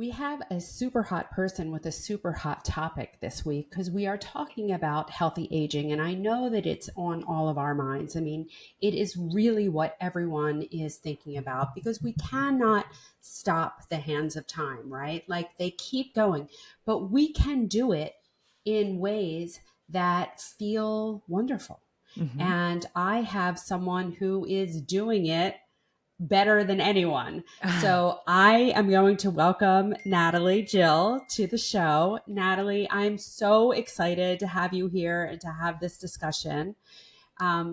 We have a super hot person with a super hot topic this week because we are talking about healthy aging. And I know that it's on all of our minds. I mean, it is really what everyone is thinking about because we cannot stop the hands of time, right? Like they keep going, but we can do it in ways that feel wonderful. Mm-hmm. And I have someone who is doing it better than anyone. So I am going to welcome Natalie Jill to the show. Natalie, I'm so excited to have you here and to have this discussion.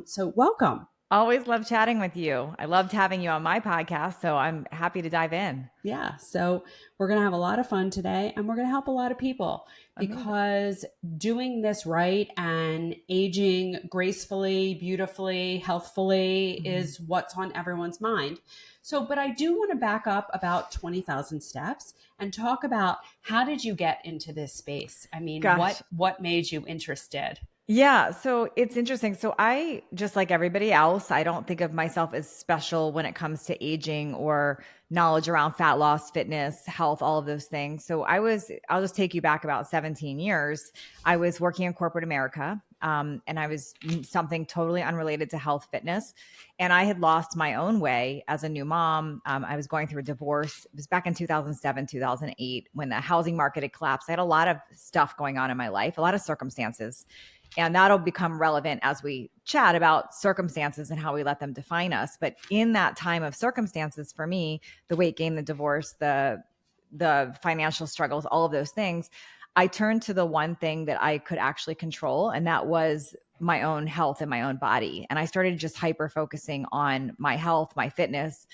So welcome. Always love chatting with you. I loved having you on my podcast, so I'm happy to dive in. Yeah. So we're going to have a lot of fun today and we're going to help a lot of people Amazing. because doing this right and aging gracefully, beautifully, healthfully is what's on everyone's mind. So, but I do want to back up about 20,000 steps and talk about how did you get into this space? I mean, Gosh. what made you interested? Yeah, so it's interesting. So I, just like everybody else, I don't think of myself as special when it comes to aging or knowledge around fat loss, fitness, health, all of those things. So I'll just take you back about 17 years. I was working in corporate America, and I was something totally unrelated to health, fitness. And I had lost my own way as a new mom. I was going through a divorce. It was back in 2007, 2008, when the housing market had collapsed. I had a lot of stuff going on in my life, a lot of circumstances. And that'll become relevant as we chat about circumstances and how we let them define us. But in that time of circumstances, for me, the weight gain, the divorce, the financial struggles, all of those things, I turned to the one thing that I could actually control, and that was my own health and my own body. And I started just hyper focusing on my health, my fitness,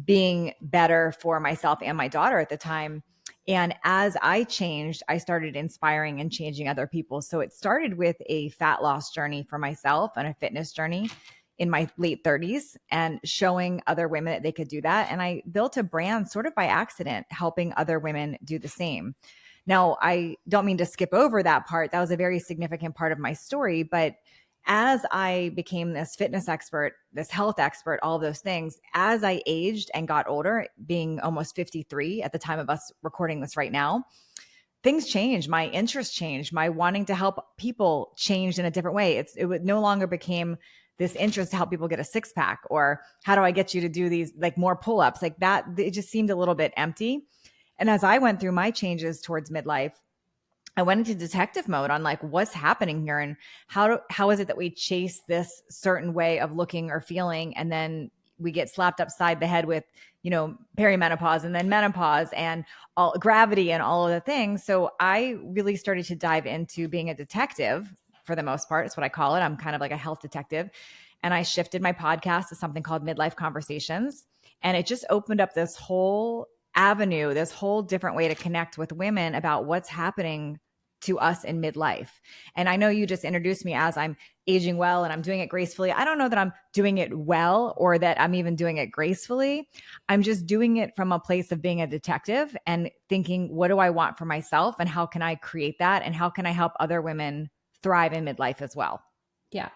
being better for myself and my daughter at the time. And as I changed, I started inspiring and changing other people. So it started with a fat loss journey for myself and a fitness journey in my late 30s and showing other women that they could do that. And I built a brand sort of by accident, helping other women do the same. Now, I don't mean to skip over that part. That was a very significant part of my story. But as I became this fitness expert, this health expert, all of those things, as I aged and got older, being almost 53 at the time of us recording this right now, things changed. My interest changed. My wanting to help people changed in a different way. It no longer became this interest to help people get a six pack or how do I get you to do these like more pull-ups like that. It just seemed a little bit empty. And as I went through my changes towards midlife, I went into detective mode on like what's happening here and how is it that we chase this certain way of looking or feeling and then we get slapped upside the head with, perimenopause and then menopause and all gravity and all of the things. So I really started to dive into being a detective for the most part. It's what I call it. I'm kind of like a health detective. And I shifted my podcast to something called Midlife Conversations. And it just opened up this whole avenue, this whole different way to connect with women about what's happening to us in midlife. And I know you just introduced me as I'm aging well and I'm doing it gracefully. I don't know that I'm doing it well or that I'm even doing it gracefully. I'm just doing it from a place of being a detective and thinking, what do I want for myself and how can I create that? And how can I help other women thrive in midlife as well? Yeah.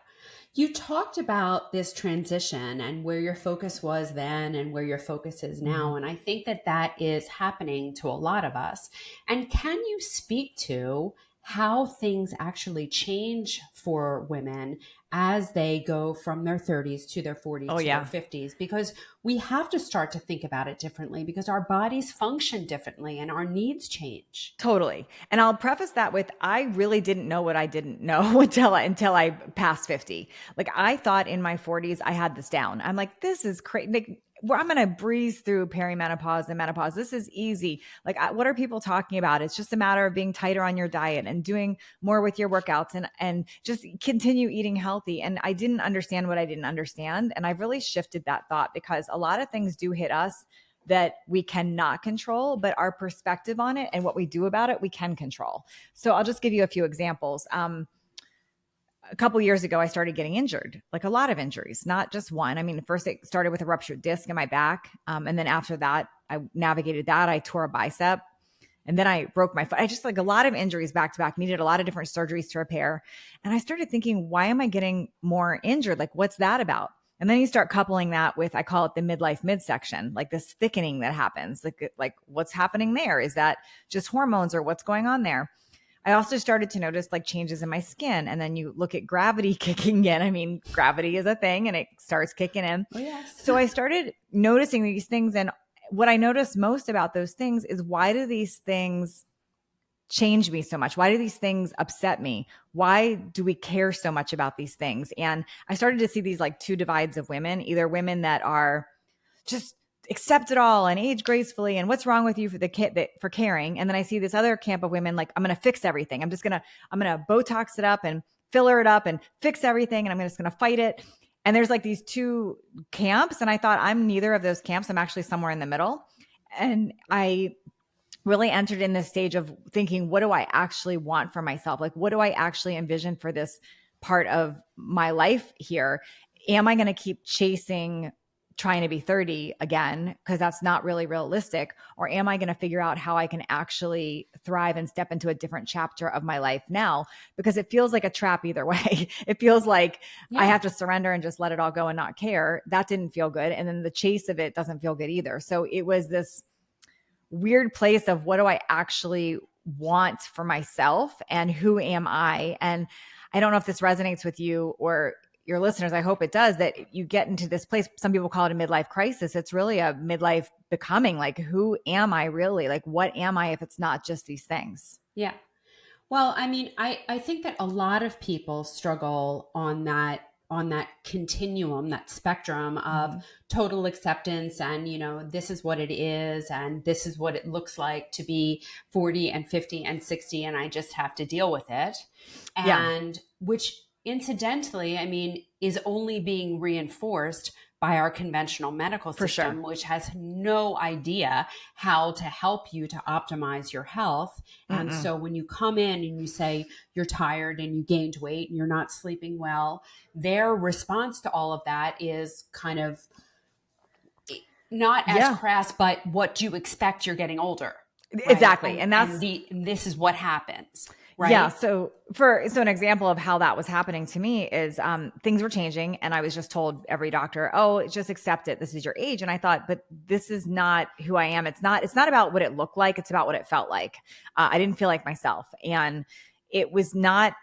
You talked about this transition and where your focus was then and where your focus is now. And I think that that is happening to a lot of us. And can you speak to how things actually change for women as they go from their 30s to their 40s Oh, to their yeah. 50s? Because we have to start to think about it differently because our bodies function differently and our needs change. Totally. And I'll preface that with, I really didn't know what I didn't know until I passed 50. Like I thought in my 40s, I had this down. I'm like, this is crazy. Like, I'm going to breeze through perimenopause and menopause. This is easy. Like, what are people talking about? It's just a matter of being tighter on your diet and doing more with your workouts and just continue eating healthy. And I didn't understand what I didn't understand. And I've really shifted that thought because a lot of things do hit us that we cannot control, but our perspective on it and what we do about it, we can control. So I'll just give you a few examples. A couple of years ago, I started getting injured, like a lot of injuries, not just one. I mean, first it started with a ruptured disc in my back. And then after that, I navigated that. I tore a bicep and then I broke my foot. I just like a lot of injuries back to back, needed a lot of different surgeries to repair. And I started thinking, why am I getting more injured? Like, what's that about? And then you start coupling that with, I call it the midlife midsection, like this thickening that happens. Like what's happening there? Is that just hormones or what's going on there? I also started to notice like changes in my skin. And then you look at gravity kicking in. I mean, gravity is a thing and it starts kicking in. Oh, yes. So I started noticing these things. And what I noticed most about those things is, why do these things change me so much? Why do these things upset me? Why do we care so much about these things? And I started to see these like two divides of women, either women that are just accept it all and age gracefully and what's wrong with you for caring. And then I see this other camp of women, like, I'm going to fix everything. I'm going to Botox it up and filler it up and fix everything. And I'm just going to fight it. And there's like these two camps. And I thought, I'm neither of those camps. I'm actually somewhere in the middle. And I really entered in this stage of thinking, what do I actually want for myself? Like, what do I actually envision for this part of my life here? Am I going to keep chasing trying to be 30 again, because that's not really realistic? Or am I going to figure out how I can actually thrive and step into a different chapter of my life now? Because it feels like a trap either way. It feels like I have to surrender and just let it all go and not care. That didn't feel good. And then the chase of it doesn't feel good either. So it was this weird place of, what do I actually want for myself and who am I? And I don't know if this resonates with you or your listeners. I hope it does, that you get into this place. Some people call it a midlife crisis. It's really a midlife becoming. Like, who am I really? Like, what am I if it's not just these things? Yeah. Well, I mean, I think that a lot of people struggle on that continuum, that spectrum of total acceptance and, this is what it is and this is what it looks like to be 40 and 50 and 60 and I just have to deal with it. And which incidentally, I mean, is only being reinforced by our conventional medical system, which has no idea how to help you to optimize your health. And so when you come in and you say you're tired and you gained weight and you're not sleeping well, their response to all of that is kind of not as crass, but what do you expect? You're getting older. Right? Exactly. And this is what happens. Right? Yeah. So an example of how that was happening to me is things were changing and I was just told, every doctor, oh, just accept it. This is your age. And I thought, but this is not who I am. It's not about what it looked like. It's about what it felt like. I didn't feel like myself. And it was not,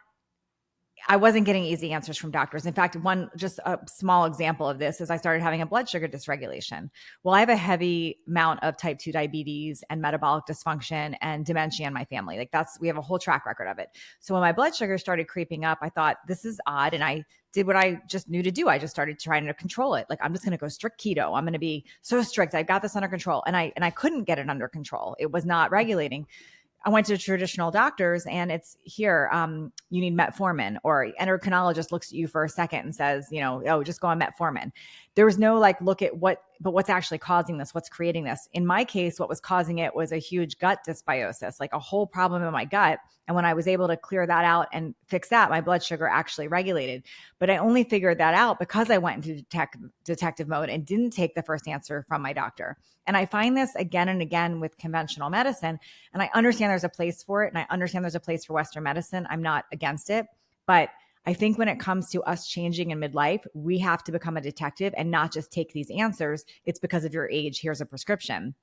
I wasn't getting easy answers from doctors. In fact, just a small example of this is I started having a blood sugar dysregulation. Well, I have a heavy amount of type 2 diabetes and metabolic dysfunction and dementia in my family. Like we have a whole track record of it. So when my blood sugar started creeping up, I thought, this is odd. And I did what I just knew to do. I just started trying to control it. Like, I'm just going to go strict keto. I'm going to be so strict. I've got this under control. And I couldn't get it under control. It was not regulating. I went to traditional doctors and it's here, you need metformin, or endocrinologist looks at you for a second and says, oh, just go on metformin. There was no like, look at what's actually causing this, what's creating this. In my case, what was causing it was a huge gut dysbiosis, like a whole problem in my gut. And when I was able to clear that out and fix that, my blood sugar actually regulated. But I only figured that out because I went into detective mode and didn't take the first answer from my doctor. And I find this again and again with conventional medicine. And I understand there's a place for it. And I understand there's a place for Western medicine. I'm not against it. But I think when it comes to us changing in midlife, we have to become a detective and not just take these answers. It's because of your age. Here's a prescription.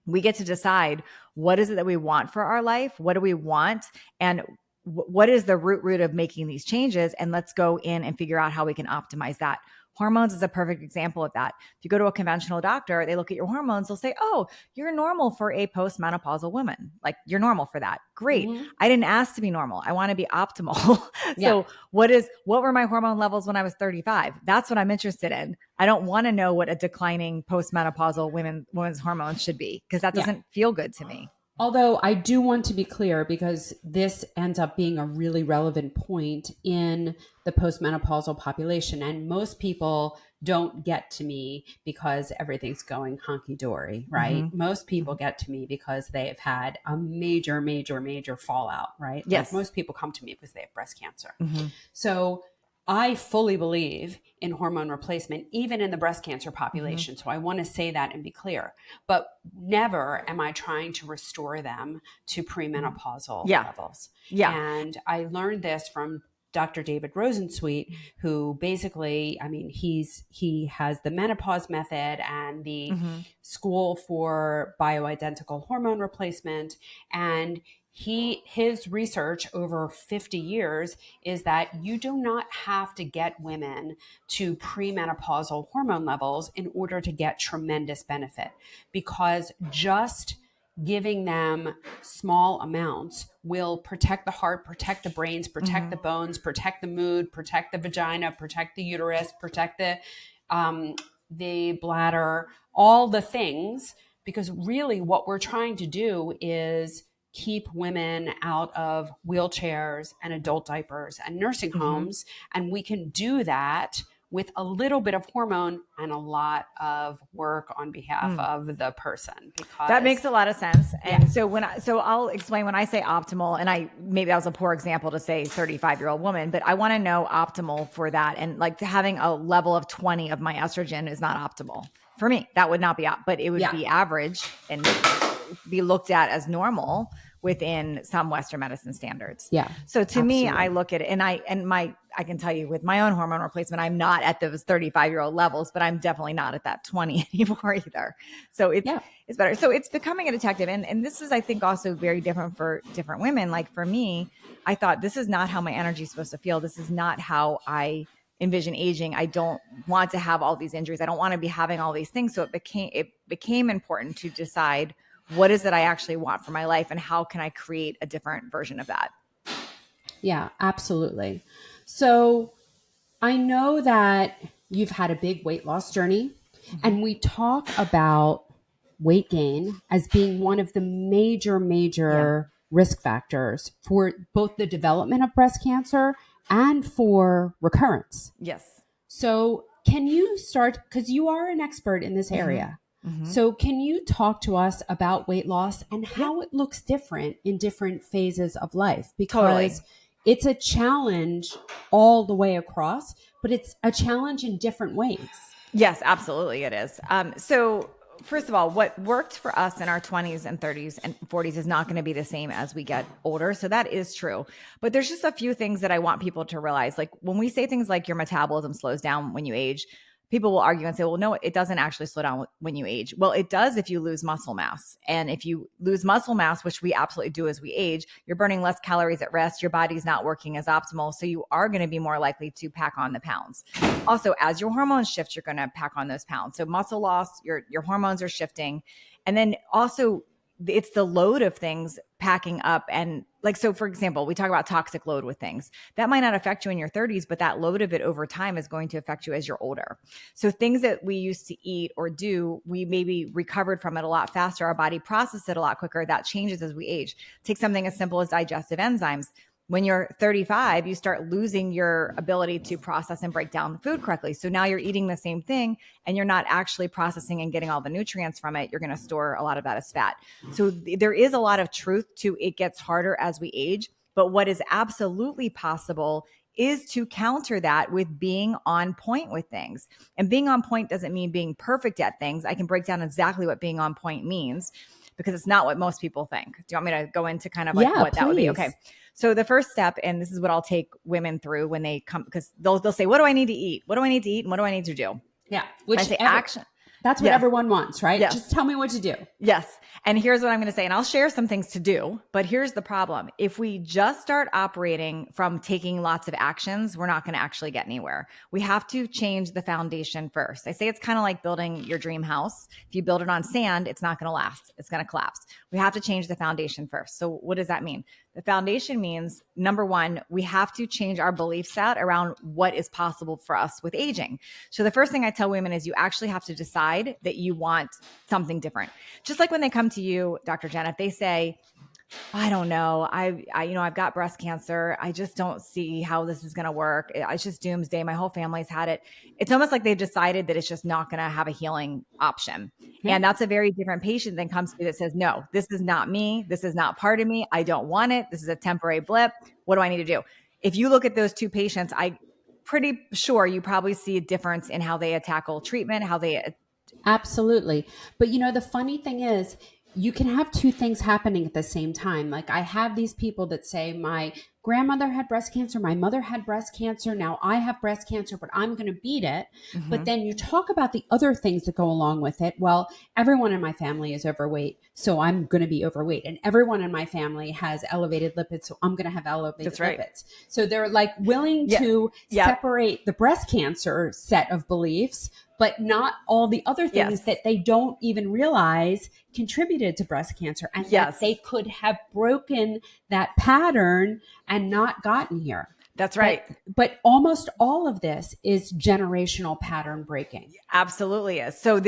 We get to decide, what is it that we want for our life? What do we want? And what is the root of making these changes? And let's go in and figure out how we can optimize that. Hormones is a perfect example of that. If you go to a conventional doctor, they look at your hormones, they'll say, oh, you're normal for a postmenopausal woman. Like, you're normal for that. Great. Mm-hmm. I didn't ask to be normal. I want to be optimal. So what were my hormone levels when I was 35? That's what I'm interested in. I don't want to know what a declining postmenopausal women's hormones should be, because that doesn't feel good to me. Although I do want to be clear, because this ends up being a really relevant point in the postmenopausal population. And most people don't get to me because everything's going hunky-dory, right? Mm-hmm. Most people get to me because they've had a major, major, major fallout, right? Yes. Like, most people come to me because they have breast cancer. Mm-hmm. So I fully believe in hormone replacement, even in the breast cancer population. Mm-hmm. So I want to say that and be clear, but never am I trying to restore them to premenopausal levels. Yeah. And I learned this from Dr. David Rosensweet, who basically, I mean, he has the menopause method and the school for bioidentical hormone replacement. And his research over 50 years is that you do not have to get women to premenopausal hormone levels in order to get tremendous benefit, because just giving them small amounts will protect the heart, protect the brains, protect the bones, protect the mood, protect the vagina, protect the uterus, protect the bladder, all the things. Because really what we're trying to do is keep women out of wheelchairs and adult diapers and nursing homes. And we can do that with a little bit of hormone and a lot of work on behalf of the person. Because that makes a lot of sense. And so I'll explain when I say optimal, and maybe that was a poor example to say 35-year-old woman, but I want to know optimal for that. And like having a level of 20 of my estrogen is not optimal for me. That would not be, but it would be average and be looked at as normal within some Western medicine standards. Yeah. So to me, I look at it and I can tell you with my own hormone replacement, I'm not at those 35-year-old levels, but I'm definitely not at that 20 anymore either. So it's better. So it's becoming a detective. And this is, I think, also very different for different women. Like for me, I thought this is not how my energy is supposed to feel. This is not how I envision aging. I don't want to have all these injuries. I don't want to be having all these things. So it became important to decide what is it I actually want for my life and how can I create a different version of that? Yeah, absolutely. So I know that you've had a big weight loss journey, and we talk about weight gain as being one of the major risk factors for both the development of breast cancer and for recurrence. Yes. So can you start, because you are an expert in this area. So can you talk to us about weight loss and how it looks different in different phases of life? Because it's a challenge all the way across, but it's a challenge in different ways. Yes, absolutely it is. So first of all, what worked for us in our 20s and 30s and 40s is not going to be the same as we get older. So that is true. But there's just a few things that I want people to realize. Like when we say things like your metabolism slows down when you age, people will argue and say, well, no, it doesn't actually slow down when you age. Well, it does if you lose muscle mass. And if you lose muscle mass, which we absolutely do as we age, you're burning less calories at rest. Your body's not working as optimal. So you are going to be more likely to pack on the pounds. Also, as your hormones shift, you're going to pack on those pounds. So muscle loss, your hormones are shifting. And then also it's the load of things packing up. And like, so for example, we talk about toxic load with things that might not affect you in your 30s, but that load of it over time is going to affect you as you're older. So things that we used to eat or do, we maybe recovered from it a lot faster. Our body processed it a lot quicker. That changes as we age. Take something as simple as digestive enzymes. When you're 35, you start losing your ability to process and break down the food correctly. So now you're eating the same thing and you're not actually processing and getting all the nutrients from it. You're going to store a lot of that as fat. So there is a lot of truth to it gets harder as we age. But what is absolutely possible is to counter that with being on point with things. And being on point doesn't mean being perfect at things. I can break down exactly what being on point means because it's not what most people think. Do you want me to go into kind of like what that would be? Okay. So the first step, and this is what I'll take women through when they come, because they'll say, what do I need to eat? What do I need to eat? And what do I need to do? Yeah. Which I say action. That's what everyone wants, right? Yes. Just tell me what to do. Yes. And here's what I'm going to say, and I'll share some things to do, but here's the problem. If we just start operating from taking lots of actions, we're not going to actually get anywhere. We have to change the foundation first. I say it's kind of like building your dream house. If you build it on sand, it's not going to last. It's going to collapse. We have to change the foundation first. So what does that mean? The foundation means, number one, we have to change our belief set around what is possible for us with aging. So the first thing I tell women is you actually have to decide that you want something different. Just like when they come to you, Dr. Jenn, if they say, I don't know. I've got breast cancer. I just don't see how this is going to work. It's just doomsday. My whole family's had it. It's almost like they've decided that it's just not going to have a healing option. And that's a very different patient than comes to me that says, no, this is not me. This is not part of me. I don't want it. This is a temporary blip. What do I need to do? If you look at those two patients, I'm pretty sure you probably see a difference in how they tackle treatment, how they. Absolutely. But the funny thing is, you can have two things happening at the same time. Like I have these people that say my grandmother had breast cancer, my mother had breast cancer, now I have breast cancer, but I'm going to beat it. But then you talk about the other things that go along with it. Well, everyone in my family is overweight, so I'm going to be overweight. And everyone in my family has elevated lipids, so I'm going to have elevated That's right. lipids. So they're like willing to separate the breast cancer set of beliefs, but not all the other things that they don't even realize contributed to breast cancer, and that they could have broken that pattern and not gotten here. That's right. But almost all of this is generational pattern breaking. Absolutely is. So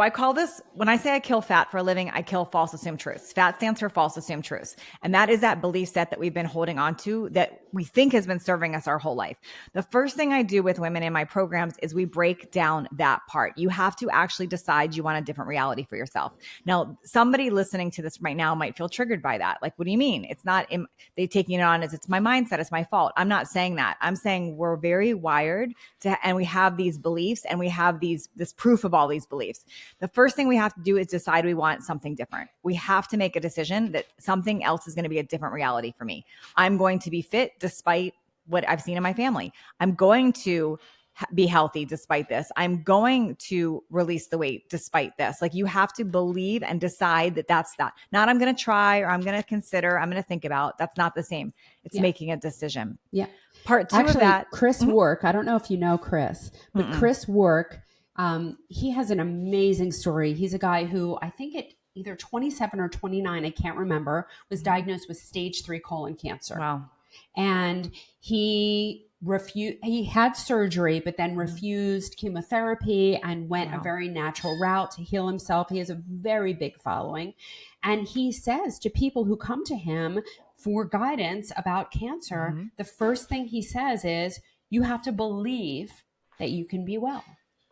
I call this, when I say I kill fat for a living, I kill false assumed truths. Fat stands for false assumed truths. And that is that belief set that we've been holding on to that we think has been serving us our whole life. The first thing I do with women in my programs is we break down that part. You have to actually decide you want a different reality for yourself. Now, somebody listening to this right now might feel triggered by that. Like, what do you mean? It's not, they taking it on as it's my mindset, it's my fault. I'm not saying that. I'm saying we're very wired to, and we have these beliefs and we have this proof of all these beliefs. The first thing we have to do is decide we want something different. We have to make a decision that something else is going to be a different reality for me. I'm going to be fit despite what I've seen in my family. I'm going to be healthy despite this. I'm going to release the weight despite this. Like, you have to believe and decide that that's that. Not I'm going to try, or I'm going to consider, I'm going to think about. That's not the same. It's making a decision. Yeah. Part two Actually, of that. Chris Work, I don't know if you know Chris, but Chris Work, he has an amazing story. He's a guy who, I think at either 27 or 29, I can't remember, was diagnosed with stage 3 colon cancer. Wow. And he had surgery, but then refused chemotherapy and went a very natural route to heal himself. He has a very big following. And he says to people who come to him for guidance about cancer, the first thing he says is, you have to believe that you can be well.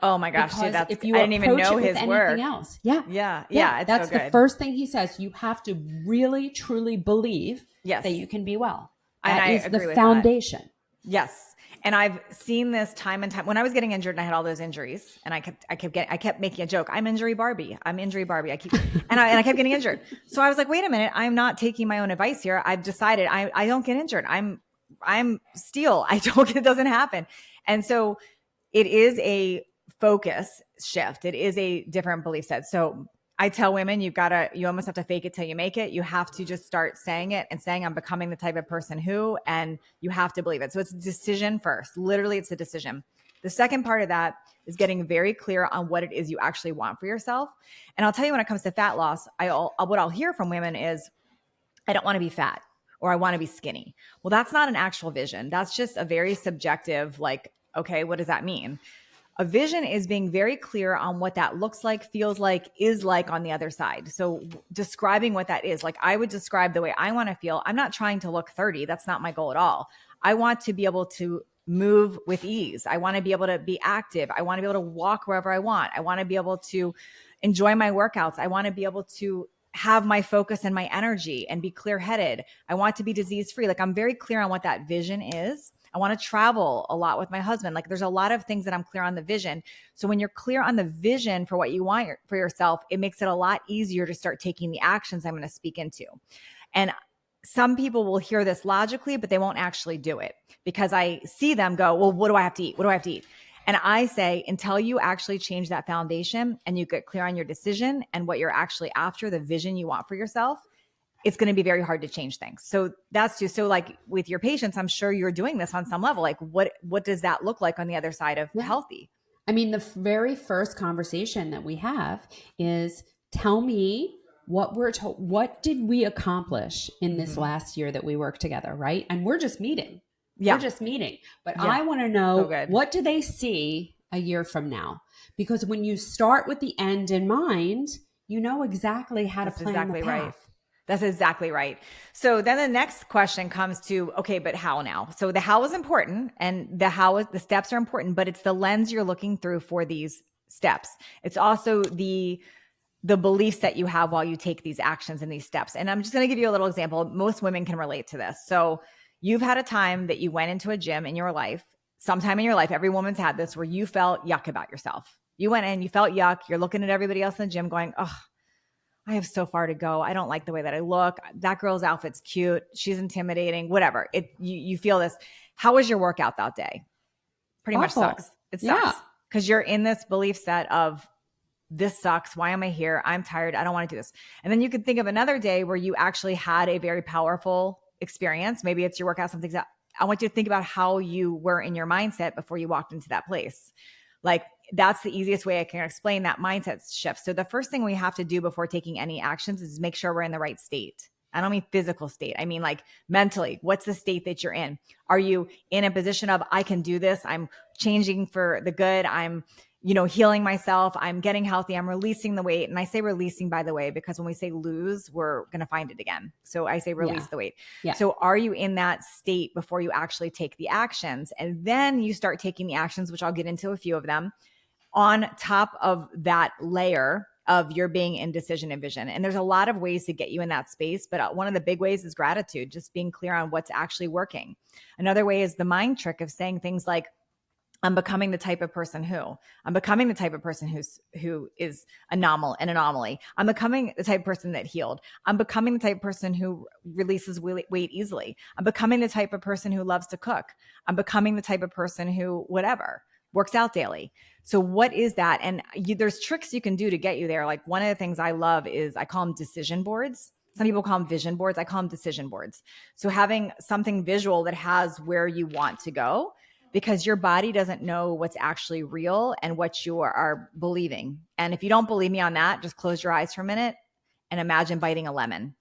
Oh my gosh, because dude, if you I didn't even know approach it his with work. anything else, that's so the good. first thing he says. You have to really, truly believe that you can be well. That is the foundation. Yes. And I've seen this time and time when I was getting injured and I had all those injuries, and I kept making a joke. I'm injury Barbie. I kept getting injured. So I was like, wait a minute, I'm not taking my own advice here. I've decided I don't get injured. I'm steel. It doesn't happen. And so it is a focus shift. It is a different belief set. So I tell women, you almost have to fake it till you make it. You have to just start saying it and saying, I'm becoming the type of person who, and you have to believe it. So it's a decision first. Literally, it's a decision. The second part of that is getting very clear on what it is you actually want for yourself. And I'll tell you, when it comes to fat loss, what I'll hear from women is, I don't want to be fat, or I want to be skinny. Well, that's not an actual vision. That's just a very subjective, like, okay, what does that mean? A vision is being very clear on what that looks like, feels like, is like on the other side. So describing what that is, like I would describe the way I want to feel. I'm not trying to look 30. That's not my goal at all. I want to be able to move with ease. I want to be able to be active. I want to be able to walk wherever I want. I want to be able to enjoy my workouts. I want to be able to have my focus and my energy and be clear-headed. I want to be disease-free. Like, I'm very clear on what that vision is. I want to travel a lot with my husband. Like, there's a lot of things that I'm clear on the vision. So when you're clear on the vision for what you want for yourself, it makes it a lot easier to start taking the actions I'm going to speak into. And some people will hear this logically, but they won't actually do it, because I see them go, well, what do I have to eat? What do I have to eat? And I say, until you actually change that foundation and you get clear on your decision and what you're actually after, the vision you want for yourself, it's going to be very hard to change things. So that's just, so like with your patients, I'm sure you're doing this on some level. Like, what does that look like on the other side of healthy? I mean, the very first conversation that we have is, tell me what did we accomplish in this last year that we worked together, right? And we're just meeting. Yeah. We're just meeting. But I want to know, what do they see a year from now? Because when you start with the end in mind, you know exactly how to plan the path. Right. That's exactly right. So then the next question comes to, okay, but how now? So the how is important, and the steps are important, but it's the lens you're looking through for these steps. It's also the beliefs that you have while you take these actions and these steps. And I'm just going to give you a little example. Most women can relate to this. So you've had a time that you went into a gym in your life, sometime in your life, every woman's had this, where you felt yuck about yourself. You went in, you felt yuck. You're looking at everybody else in the gym going, oh, I have so far to go. I don't like the way that I look. That girl's outfit's cute. She's intimidating, whatever. You feel this. How was your workout that day? Pretty much Awful. sucks. It Yeah. sucks because you're in this belief set of this sucks. Why am I here? I'm tired. I don't want to do this. And then you could think of another day where you actually had a very powerful experience. Maybe it's your workout, something that I want you to think about how you were in your mindset before you walked into that place. Like that's the easiest way I can explain that mindset shift. So the first thing we have to do before taking any actions is make sure we're in the right state. I don't mean physical state. I mean like mentally, what's the state that you're in? Are you in a position of, I can do this. I'm changing for the good. I'm, healing myself. I'm getting healthy. I'm releasing the weight. And I say releasing, by the way, because when we say lose, we're going to find it again. So I say release the weight. Yeah. So are you in that state before you actually take the actions? And then you start taking the actions, which I'll get into a few of them, on top of that layer of your being in decision and vision. And there's a lot of ways to get you in that space, but one of the big ways is gratitude, just being clear on what's actually working. Another way is the mind trick of saying things like, I'm becoming the type of person I'm becoming the type of person who is an anomaly. I'm becoming the type of person that healed. I'm becoming the type of person who releases weight easily. I'm becoming the type of person who loves to cook. I'm becoming the type of person who, whatever, works out daily. So what is that? And there's tricks you can do to get you there. Like one of the things I love is I call them decision boards. Some people call them vision boards. I call them decision boards. So having something visual that has where you want to go, because your body doesn't know what's actually real and what you are believing. And if you don't believe me on that, just close your eyes for a minute and imagine biting a lemon.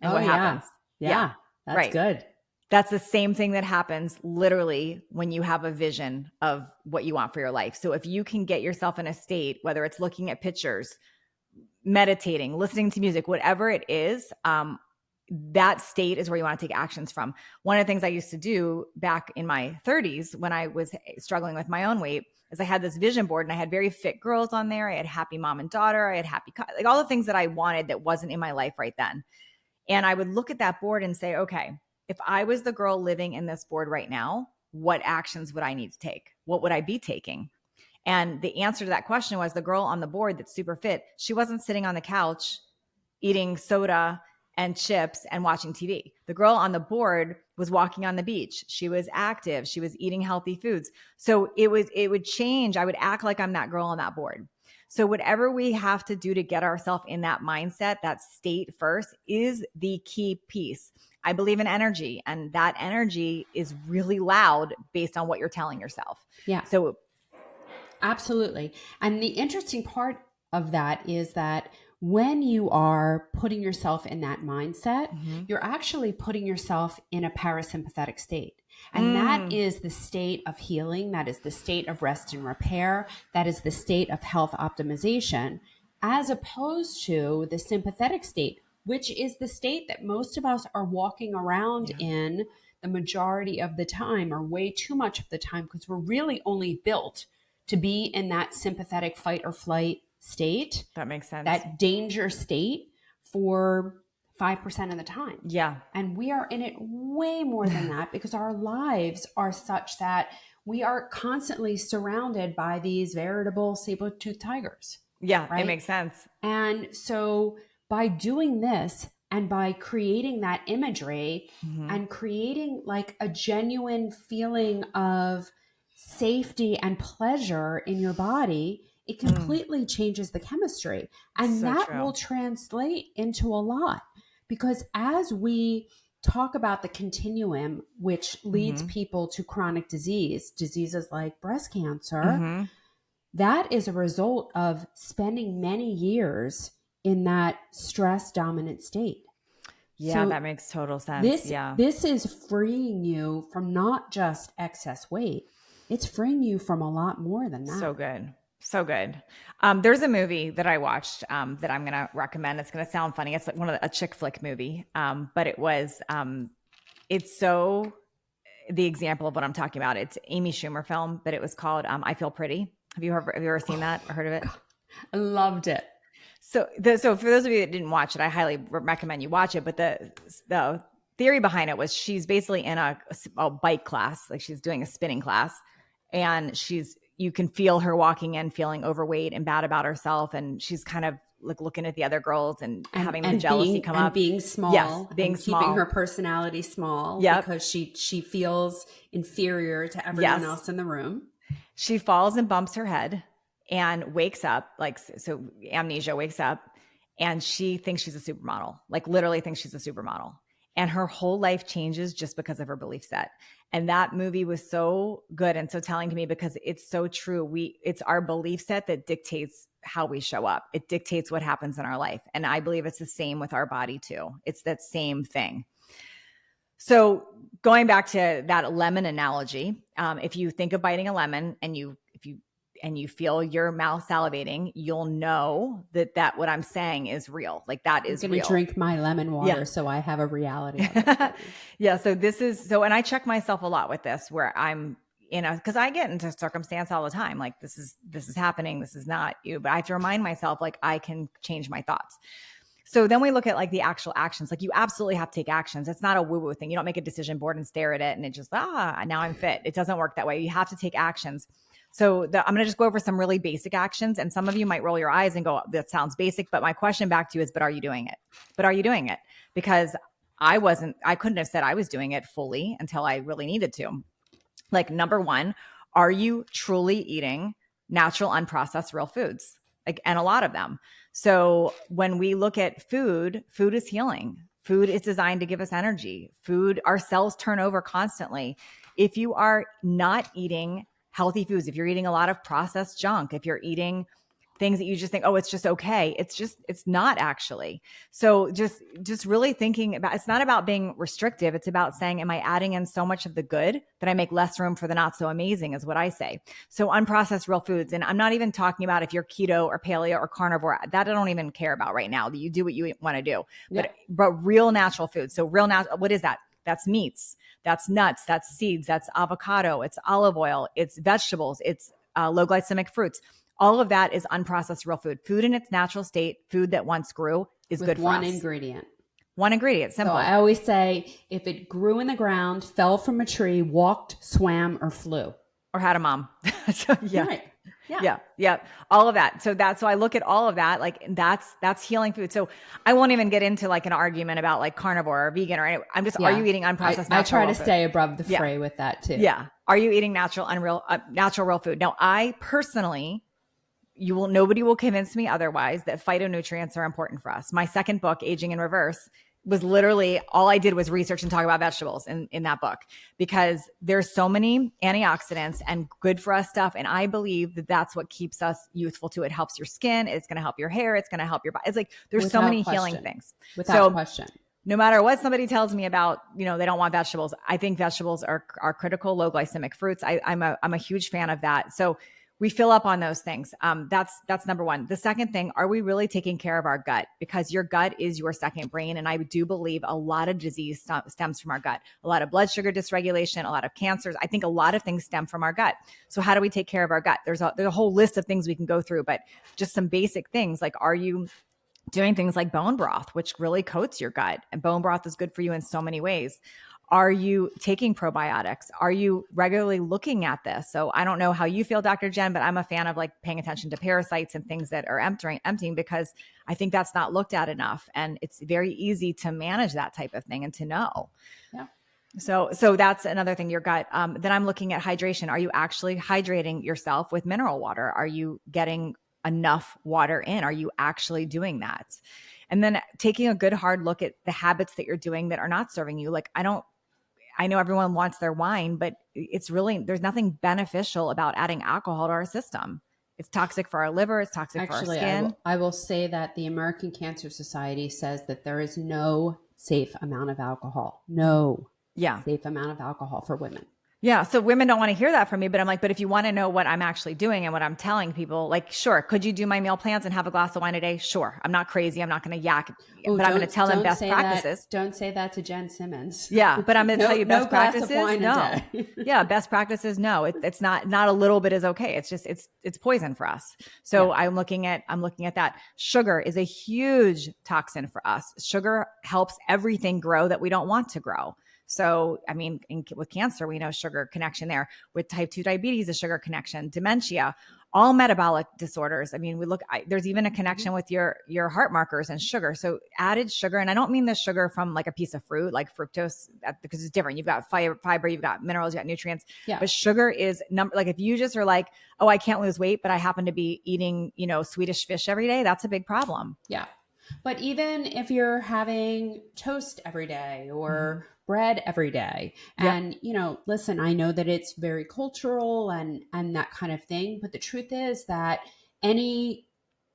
And what happens? Yeah. That's right. Good. That's the same thing that happens literally when you have a vision of what you want for your life. So if you can get yourself in a state, whether it's looking at pictures, meditating, listening to music, whatever it is, that state is where you want to take actions from. One of the things I used to do back in my 30s when I was struggling with my own weight is I had this vision board and I had very fit girls on there. I had happy mom and daughter. I had like all the things that I wanted that wasn't in my life right then. And I would look at that board and say, okay, if I was the girl living in this board right now, what actions would I need to take? What would I be taking? And the answer to that question was the girl on the board that's super fit. She wasn't sitting on the couch eating soda and chips and watching TV. The girl on the board was walking on the beach. She was active. She was eating healthy foods. So it would change. I would act like I'm that girl on that board. So whatever we have to do to get ourselves in that mindset, that state first, is the key piece. I believe in energy, and that energy is really loud based on what you're telling yourself. Yeah. So absolutely. And the interesting part of that is that when you are putting yourself in that mindset, you're actually putting yourself in a parasympathetic state. And that is the state of healing. That is the state of rest and repair. That is the state of health optimization, as opposed to the sympathetic state, which is the state that most of us are walking around in the majority of the time, or way too much of the time, because we're really only built to be in that sympathetic fight or flight state. That makes sense. That danger state for 5% of the time. Yeah. And we are in it way more than that because our lives are such that we are constantly surrounded by these veritable saber-toothed tigers. Yeah, right? It makes sense. And so by doing this and by creating that imagery and creating like a genuine feeling of safety and pleasure in your body, it completely changes the chemistry. And that will translate into a lot, because as we talk about the continuum, which leads people to chronic diseases like breast cancer, that is a result of spending many years in that stress dominant state. Yeah, So that makes total sense. This is freeing you from not just excess weight. It's freeing you from a lot more than that. So good. So good. There's a movie that I watched that I'm going to recommend. It's going to sound funny. It's like a chick flick movie. But it's so the example of what I'm talking about. It's Amy Schumer film, but it was called I Feel Pretty. Have you ever seen that or heard of it? I loved it. So for those of you that didn't watch it, I highly recommend you watch it. But the theory behind it was she's basically in a bike class, like she's doing a spinning class, and she's you can feel her walking in feeling overweight and bad about herself. And she's kind of like looking at the other girls and having the jealousy come up. Being small. Yes, being and small. Keeping her personality small because she feels inferior to everyone else in the room. She falls and bumps her head and wakes up, like, so amnesia, wakes up, and she thinks she's a supermodel, like literally thinks she's a supermodel. And her whole life changes just because of her belief set. And that movie was so good and so telling to me because it's so true. It's our belief set that dictates how we show up. It dictates what happens in our life. And I believe it's the same with our body too. It's that same thing. So going back to that lemon analogy, if you think of biting a lemon and you feel your mouth salivating, you'll know that what I'm saying is real. Like that is real. I'm going to drink my lemon water so I have a reality of it. Yeah. So and I check myself a lot with this where I'm, because I get into circumstance all the time. Like this is happening. This is not you, but I have to remind myself like I can change my thoughts. So then we look at like the actual actions. Like you absolutely have to take actions. It's not a woo-woo thing. You don't make a decision board and stare at it and it just, now I'm fit. It doesn't work that way. You have to take actions. So I'm going to just go over some really basic actions. And some of you might roll your eyes and go, that sounds basic. But my question back to you is, but are you doing it? But are you doing it? Because I couldn't have said I was doing it fully until I really needed to. Like number one, are you truly eating natural, unprocessed, real foods? Like, and a lot of them. So when we look at food is healing. Food is designed to give us energy. Our cells turn over constantly. If you are not eating healthy foods, if you're eating a lot of processed junk, if you're eating things that you just think, oh, it's just okay. It's not actually. So just really thinking about, it's not about being restrictive. It's about saying, am I adding in so much of the good that I make less room for the not so amazing is what I say. So unprocessed real foods. And I'm not even talking about if you're keto or paleo or carnivore, that I don't even care about right now. You do what you want to do, but real natural foods. So real natural, what is that? That's meats, that's nuts, that's seeds, that's avocado, it's olive oil, it's vegetables, it's low glycemic fruits. All of that is unprocessed real food. Food in its natural state, food that once grew is good for us. One ingredient. One ingredient, simple. So I always say if it grew in the ground, fell from a tree, walked, swam, or flew. Or had a mom. So, yeah. Right. Yeah. All of that. So I look at all of that, like that's healing food. So I won't even get into like an argument about like carnivore or vegan or anything. I'm just, are you eating unprocessed natural? I try to stay above the fray with that too. Yeah. Are you eating natural real food? Now I personally, nobody will convince me otherwise that phytonutrients are important for us. My second book, Aging in Reverse, was literally all I did was research and talk about vegetables in that book because there's so many antioxidants and good for us stuff. And I believe that that's what keeps us youthful too. It helps your skin. It's going to help your hair. It's going to help your body. It's like, there's so many healing things. Without question. No matter what somebody tells me about, they don't want vegetables. I think vegetables are critical, low glycemic fruits. I'm a huge fan of that. So we fill up on those things. That's number one. The second thing, are we really taking care of our gut? Because your gut is your second brain. And I do believe a lot of disease stems from our gut. A lot of blood sugar dysregulation, a lot of cancers. I think a lot of things stem from our gut. So how do we take care of our gut? There's a whole list of things we can go through, but just some basic things like, are you doing things like bone broth, which really coats your gut? And bone broth is good for you in so many ways. Are you taking probiotics? Are you regularly looking at this? So I don't know how you feel, Dr. Jenn, but I'm a fan of like paying attention to parasites and things that are emptying because I think that's not looked at enough. And it's very easy to manage that type of thing and to know. Yeah. So that's another thing, your gut. Then I'm looking at hydration. Are you actually hydrating yourself with mineral water? Are you getting enough water in? Are you actually doing that? And then taking a good hard look at the habits that you're doing that are not serving you. Like I know everyone wants their wine, but there's nothing beneficial about adding alcohol to our system. It's toxic for our liver. It's toxic for our skin. I will say that the American Cancer Society says that there is no safe amount of alcohol. No safe amount of alcohol for women. Yeah. So women don't want to hear that from me, but I'm like, but if you want to know what I'm actually doing and what I'm telling people, like, sure. Could you do my meal plans and have a glass of wine a day? Sure. I'm not crazy. I'm not going to yak, but I'm going to tell them best practices. Don't say that to Jenn Simmons. Yeah. But I'm going to tell you best practices. No. Yeah. Best practices. No, it's not a little bit is okay. It's just, it's poison for us. So I'm looking at that. Sugar is a huge toxin for us. Sugar helps everything grow that we don't want to grow. So, I mean, with cancer, we know sugar connection there. With type 2 diabetes, a sugar connection, dementia, all metabolic disorders. I mean, there's even a connection with your heart markers and sugar. So added sugar, and I don't mean the sugar from like a piece of fruit, like fructose, because it's different. You've got fiber, you've got minerals, you've got nutrients, but sugar is like, if you just are like, oh, I can't lose weight, but I happen to be eating, Swedish fish every day, that's a big problem. Yeah. But even if you're having toast every day or bread every day, and listen, I know that it's very cultural and that kind of thing, but the truth is that any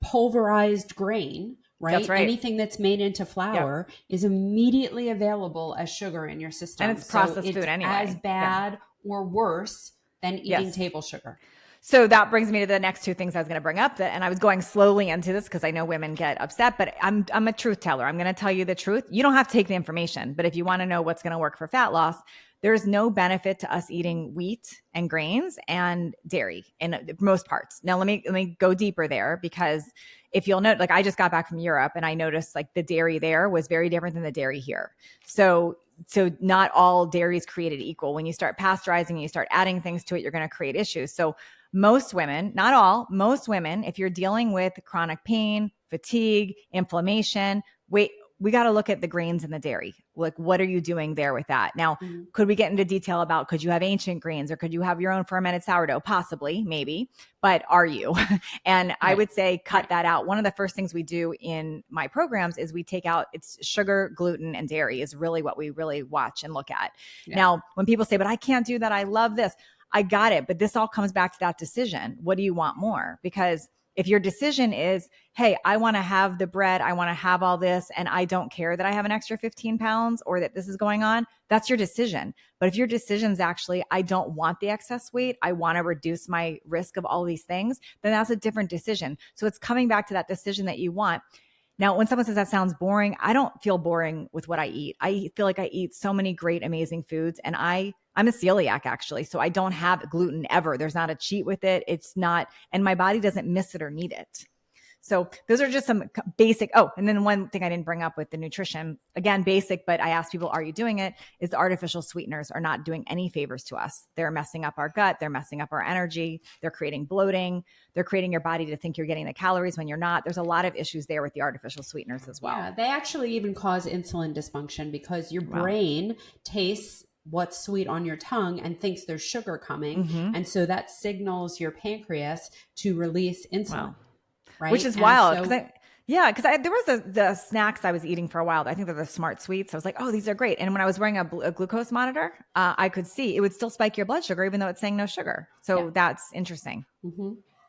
pulverized grain, right? That's right. Anything that's made into flour is immediately available as sugar in your system. And it's processed food anyway. As bad or worse than eating table sugar. So that brings me to the next two things I was going to bring up, and I was going slowly into this because I know women get upset, but I'm a truth teller. I'm going to tell you the truth. You don't have to take the information, but if you want to know what's going to work for fat loss, there's no benefit to us eating wheat and grains and dairy in most parts. Now, let me go deeper there, because if you'll note, like, I just got back from Europe and I noticed like the dairy there was very different than the dairy here. So not all dairy is created equal. When you start pasteurizing and you start adding things to it, you're going to create issues. So most women, not all, most women, if you're dealing with chronic pain, fatigue, inflammation, we got to look at the grains and the dairy. Like, what are you doing there with that? Now, could we get into detail about, could you have ancient grains or could you have your own fermented sourdough? Possibly, maybe, but are you? And I would say cut that out. One of the first things we do in my programs is we take out, it's sugar, gluten, and dairy is really what we really watch and look at. Now, when people say, but I can't do that, I love this, I got it. But this all comes back to that decision. What do you want more? Because if your decision is, hey, I want to have the bread, I want to have all this, and I don't care that I have an extra 15 pounds or that this is going on, that's your decision. But if your decision's actually, I don't want the excess weight, I want to reduce my risk of all these things, then that's a different decision. So it's coming back to that decision that you want. Now, when someone says that sounds boring, I don't feel boring with what I eat. I feel like I eat so many great, amazing foods, and I'm a celiac actually. So I don't have gluten ever. There's not a cheat with it. It's not, and my body doesn't miss it or need it. So those are just some basic. Oh, and then one thing I didn't bring up with the nutrition, again, basic, but I asked people, are you doing it? Is the artificial sweeteners are not doing any favors to us. They're messing up our gut. They're messing up our energy. They're creating bloating. They're creating your body to think you're getting the calories when you're not. There's a lot of issues there with the artificial sweeteners as well. Yeah, they actually even cause insulin dysfunction because your brain tastes what's sweet on your tongue and thinks there's sugar coming. And so that signals your pancreas to release insulin. Right? Which is wild. Because there was the snacks I was eating for a while. I think they're the Smart Sweets. I was like, oh, these are great. And when I was wearing a glucose monitor, I could see it would still spike your blood sugar, even though it's saying no sugar. So that's interesting.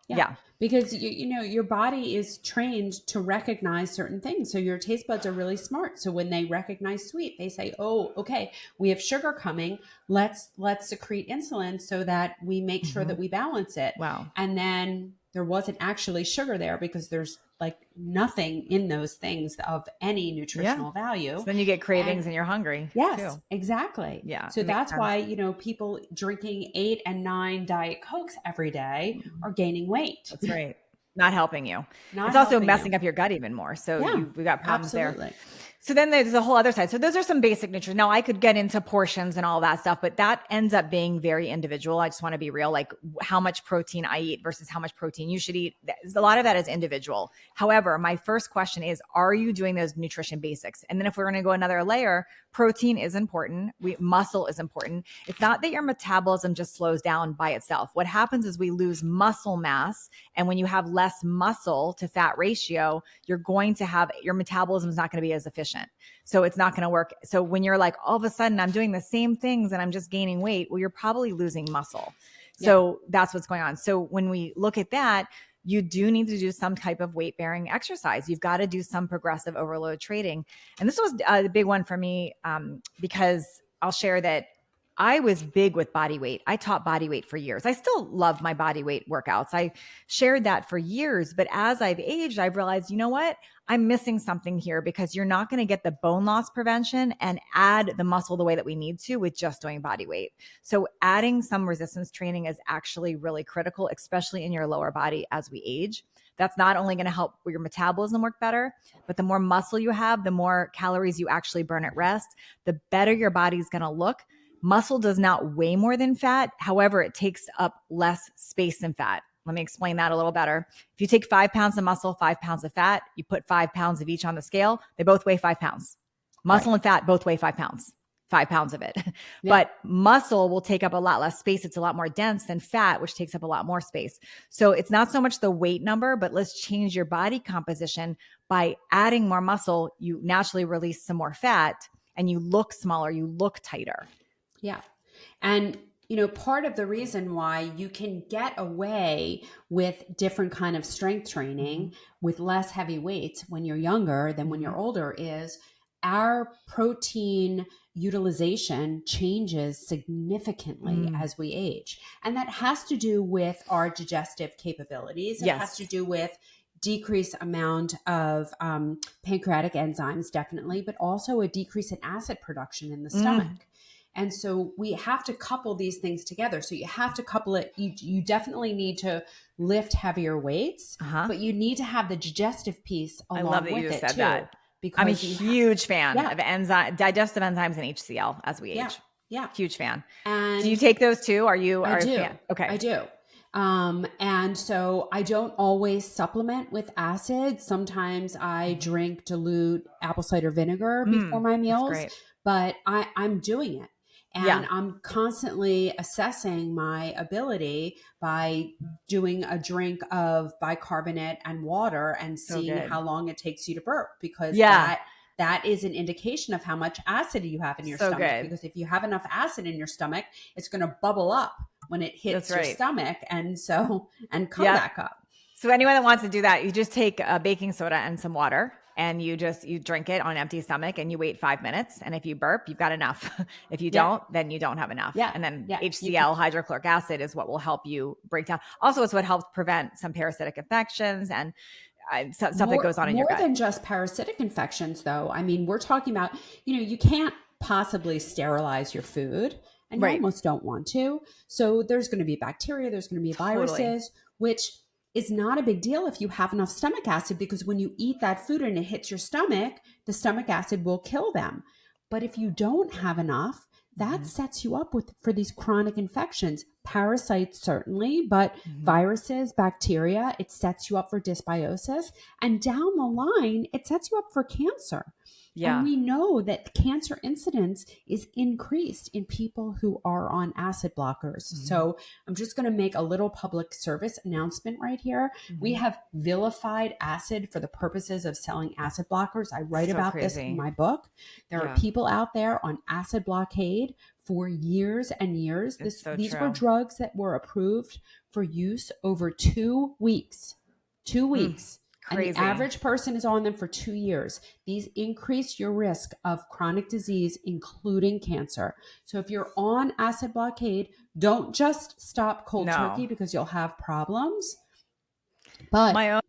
Yeah. Because your body is trained to recognize certain things. So your taste buds are really smart. So when they recognize sweet, they say, oh, okay, we have sugar coming. Let's secrete insulin so that we make sure that we balance it. Wow. And then there wasn't actually sugar there because there's like nothing in those things of any nutritional value. So then you get cravings and you're hungry. Yes, exactly. Yeah. So that's why, people drinking 8 and 9 Diet Cokes every day are gaining weight. That's right. Not helping you. It's also messing up your gut even more. So we got problems there. So then there's a whole other side. So those are some basic nutrition. Now I could get into portions and all that stuff, but that ends up being very individual. I just want to be real, like how much protein I eat versus how much protein you should eat. A lot of that is individual. However, my first question is, are you doing those nutrition basics? And then if we're going to go another layer, protein is important. Muscle is important. It's not that your metabolism just slows down by itself. What happens is we lose muscle mass. And when you have less muscle to fat ratio, you're going to have, your metabolism is not going to be as efficient. So it's not going to work. So when you're like, all of a sudden I'm doing the same things and I'm just gaining weight, well, you're probably losing muscle. So that's what's going on. So when we look at that, you do need to do some type of weight bearing exercise. You've got to do some progressive overload training. And this was the big one for me because I'll share that I was big with body weight. I taught body weight for years. I still love my body weight workouts. I shared that for years. But as I've aged, I've realized, you know what? I'm missing something here because you're not going to get the bone loss prevention and add the muscle the way that we need to with just doing body weight. So adding some resistance training is actually really critical, especially in your lower body as we age. That's not only going to help your metabolism work better, but the more muscle you have, the more calories you actually burn at rest, the better your body's going to look. Muscle does not weigh more than fat. However, it takes up less space than fat. Let me explain that a little better. If you take 5 pounds of muscle, 5 pounds of fat, you put 5 pounds of each on the scale, they both weigh 5 pounds. Muscle Right. and fat both weigh 5 pounds. 5 pounds of it. Yeah. But muscle will take up a lot less space. It's a lot more dense than fat, which takes up a lot more space. So it's not so much the weight number, but let's change your body composition. By adding more muscle, you naturally release some more fat and you look smaller, you look tighter. Yeah. And part of the reason why you can get away with different kind of strength training with less heavy weights when you're younger than when you're older is our protein utilization changes significantly as we age. And that has to do with our digestive capabilities. It has to do with decreased amount of pancreatic enzymes, definitely, but also a decrease in acid production in the stomach. And so we have to couple these things together. So you have to couple it. You definitely need to lift heavier weights, but you need to have the digestive piece along with it. I love that you just said that. Because I'm a huge fan of digestive enzymes and HCl as we age. Yeah. Huge fan. And do you take those too? I do. A fan? Okay. I do. And so I don't always supplement with acid. Sometimes I drink dilute apple cider vinegar before my meals, but I'm doing it. And I'm constantly assessing my ability by doing a drink of bicarbonate and water and seeing how long it takes you to burp, because that is an indication of how much acid you have in your stomach. Because if you have enough acid in your stomach, it's going to bubble up when it hits your stomach and come back up. So anyone that wants to do that, you just take a baking soda and some water and you drink it on an empty stomach and you wait 5 minutes. And if you burp, you've got enough. If you don't, then you don't have enough. And then HCl, hydrochloric acid, is what will help you break down. Also, it's what helps prevent some parasitic infections and stuff that goes on in your gut. More than just parasitic infections, though. I mean, we're talking about, you can't possibly sterilize your food, and you almost don't want to. So there's going to be bacteria, there's going to be viruses, which is not a big deal if you have enough stomach acid, because when you eat that food and it hits your stomach, the stomach acid will kill them. But if you don't have enough, that sets you up for these chronic infections. Parasites, certainly, but viruses, bacteria, it sets you up for dysbiosis. And down the line, it sets you up for cancer. And we know that cancer incidence is increased in people who are on acid blockers. So I'm just going to make a little public service announcement right here. We have vilified acid for the purposes of selling acid blockers. I write about this in my book. There are people out there on acid blockade for years and years. These were drugs that were approved for use over 2 weeks. 2 weeks. Crazy. And the average person is on them for 2 years. These increase your risk of chronic disease, including cancer. So if you're on acid blockade, don't just stop cold turkey, because you'll have problems. But plan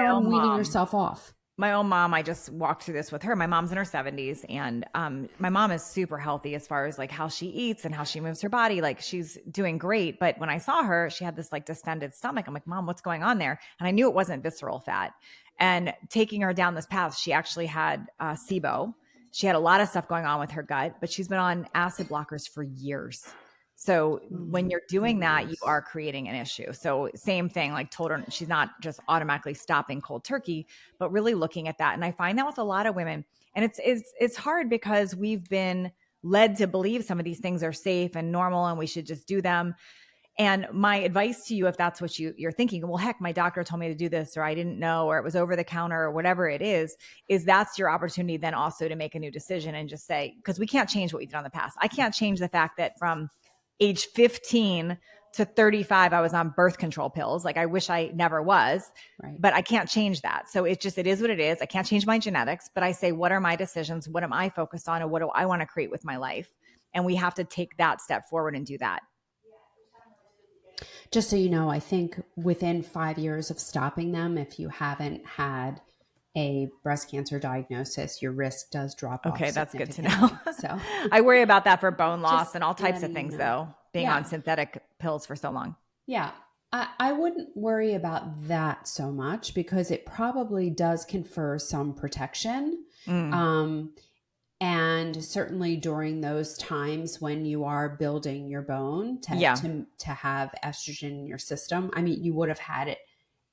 on weaning yourself off. My own mom, I just walked through this with her. My mom's in her 70s, and my mom is super healthy as far as like how she eats and how she moves her body. Like, she's doing great. But when I saw her, she had this like distended stomach. I'm like, Mom, what's going on there? And I knew it wasn't visceral fat. And taking her down this path, she actually had SIBO. She had a lot of stuff going on with her gut, but she's been on acid blockers for years. So when you're doing that, you are creating an issue. So same thing, like told her she's not just automatically stopping cold turkey, but really looking at that. And I find that with a lot of women, and it's hard because we've been led to believe some of these things are safe and normal and we should just do them. And my advice to you, if that's what you're thinking, well, heck, my doctor told me to do this, or I didn't know, or it was over the counter, or whatever it is that's your opportunity then also to make a new decision and just say, because we can't change what we did in the past. I can't change the fact that from age 15 to 35, I was on birth control pills. Like, I wish I never was, but I can't change that. So it is what it is. I can't change my genetics, but I say, what are my decisions? What am I focused on? And what do I want to create with my life? And we have to take that step forward and do that. Just so you know, I think within 5 years of stopping them, if you haven't had a breast cancer diagnosis, your risk does drop off. Okay, that's good to know. So I worry about that for bone loss and all types of things, though, being on synthetic pills for so long. Yeah. I wouldn't worry about that so much because it probably does confer some protection. Mm, Um, and certainly during those times when you are building your bone yeah. to have estrogen in your system, I mean, you would have had it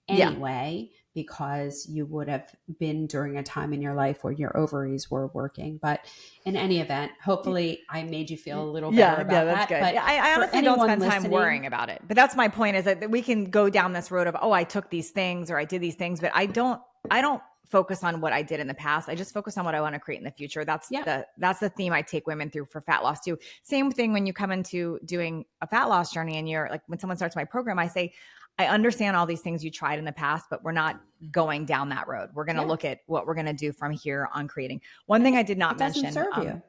Yeah. anyway because you would have been during a time in your life where your ovaries were working. But in any event, hopefully I made you feel a little better Yeah, yeah, about that's that. good. But Yeah, I for honestly don't anyone spend time listening, worrying about it. But that's my point is that we can go down this road of, oh, I took these things or I did these things, but I don't focus on what I did in the past. I just focus on what I want to create in the future. yeah, That's the theme I take women through for fat loss too. Same thing when you come into doing a fat loss journey and you're like, when someone starts my program, I say, I understand all these things you tried in the past, but we're not going down that road. We're going to yeah. look at what we're going to do from here on creating. One thing And I did not it doesn't mention, serve you.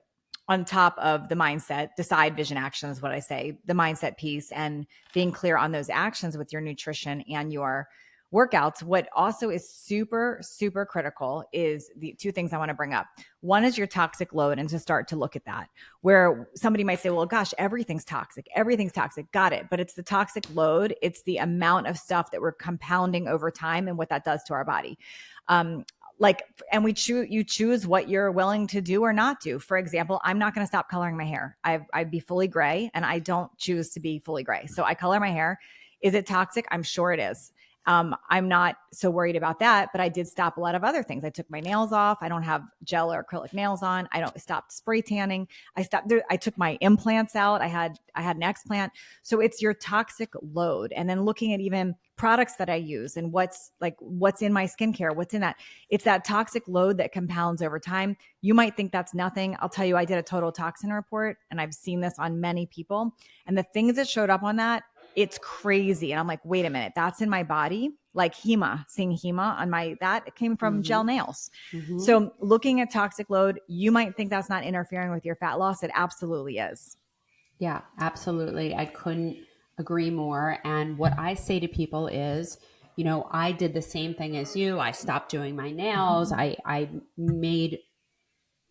on top of the mindset, decide, vision, action is what I say, the mindset piece and being clear on those actions with your nutrition and your workouts. What also is super, super critical is the two things I want to bring up. One is your toxic load, and to start to look at that, where somebody might say, well, gosh, everything's toxic. Everything's toxic. Got it. But it's the toxic load. It's the amount of stuff that we're compounding over time and what that does to our body. Like, and you choose what you're willing to do or not do. For example, I'm not going to stop coloring my hair. I'd be fully gray and I don't choose to be fully gray. So I color my hair. Is it toxic? I'm sure it is. I'm not so worried about that, but I did stop a lot of other things. I took my nails off. I don't have gel or acrylic nails on. I don't stopped spray tanning. I took my implants out. I had an explant. So it's your toxic load. And then looking at even products that I use and what's in my skincare, what's in that. It's that toxic load that compounds over time. You might think that's nothing. I'll tell you, I did a total toxin report and I've seen this on many people. And the things that showed up on that, it's crazy. And I'm like, wait a minute, that's in my body. Like seeing HEMA on that it came from Mm-hmm. gel nails. Mm-hmm. So looking at toxic load, you might think that's not interfering with your fat loss. It absolutely is. Yeah, absolutely. I couldn't agree more. And what I say to people is, I did the same thing as you. I stopped doing my nails. I made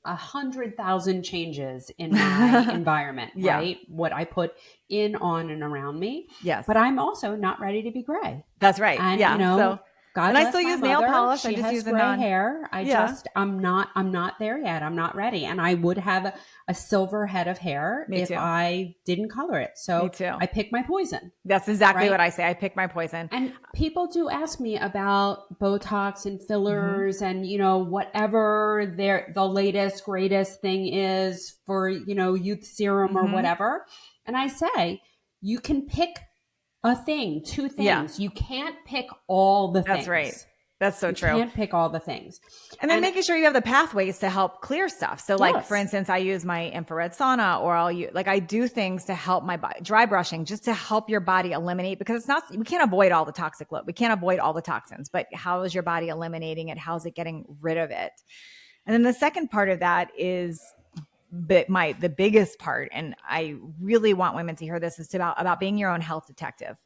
100,000 changes in my environment, Yeah. right? What I put in, on, and around me. Yes. But I'm also not ready to be gray. That's right. And, Yeah. So, God and I bless still my use nail mother. polish. I She just has use a gray hair. yeah, I'm not there yet. I'm not ready. And I would have a silver head of hair me if too. I didn't color it. Me So too. I pick my poison. That's exactly Right. what I say. I pick my poison. And people do ask me about Botox and Mm-hmm. fillers and, whatever the latest, greatest thing is for, youth serum or Mm-hmm. whatever. And I say, you can pick a thing, two Yeah, things. You can't pick all the that's right. things. That's so You true. can't pick all the things. And then And making sure you have the pathways to help clear stuff. So like, for yes, instance, I use my infrared sauna or I do things to help my body, dry brushing, just to help your body eliminate, because we can't avoid all the toxic load. We can't avoid all the toxins, but how is your body eliminating it? How's it getting rid of it? And then the second part of that is the biggest part, and I really want women to hear this, is about being your own health detective.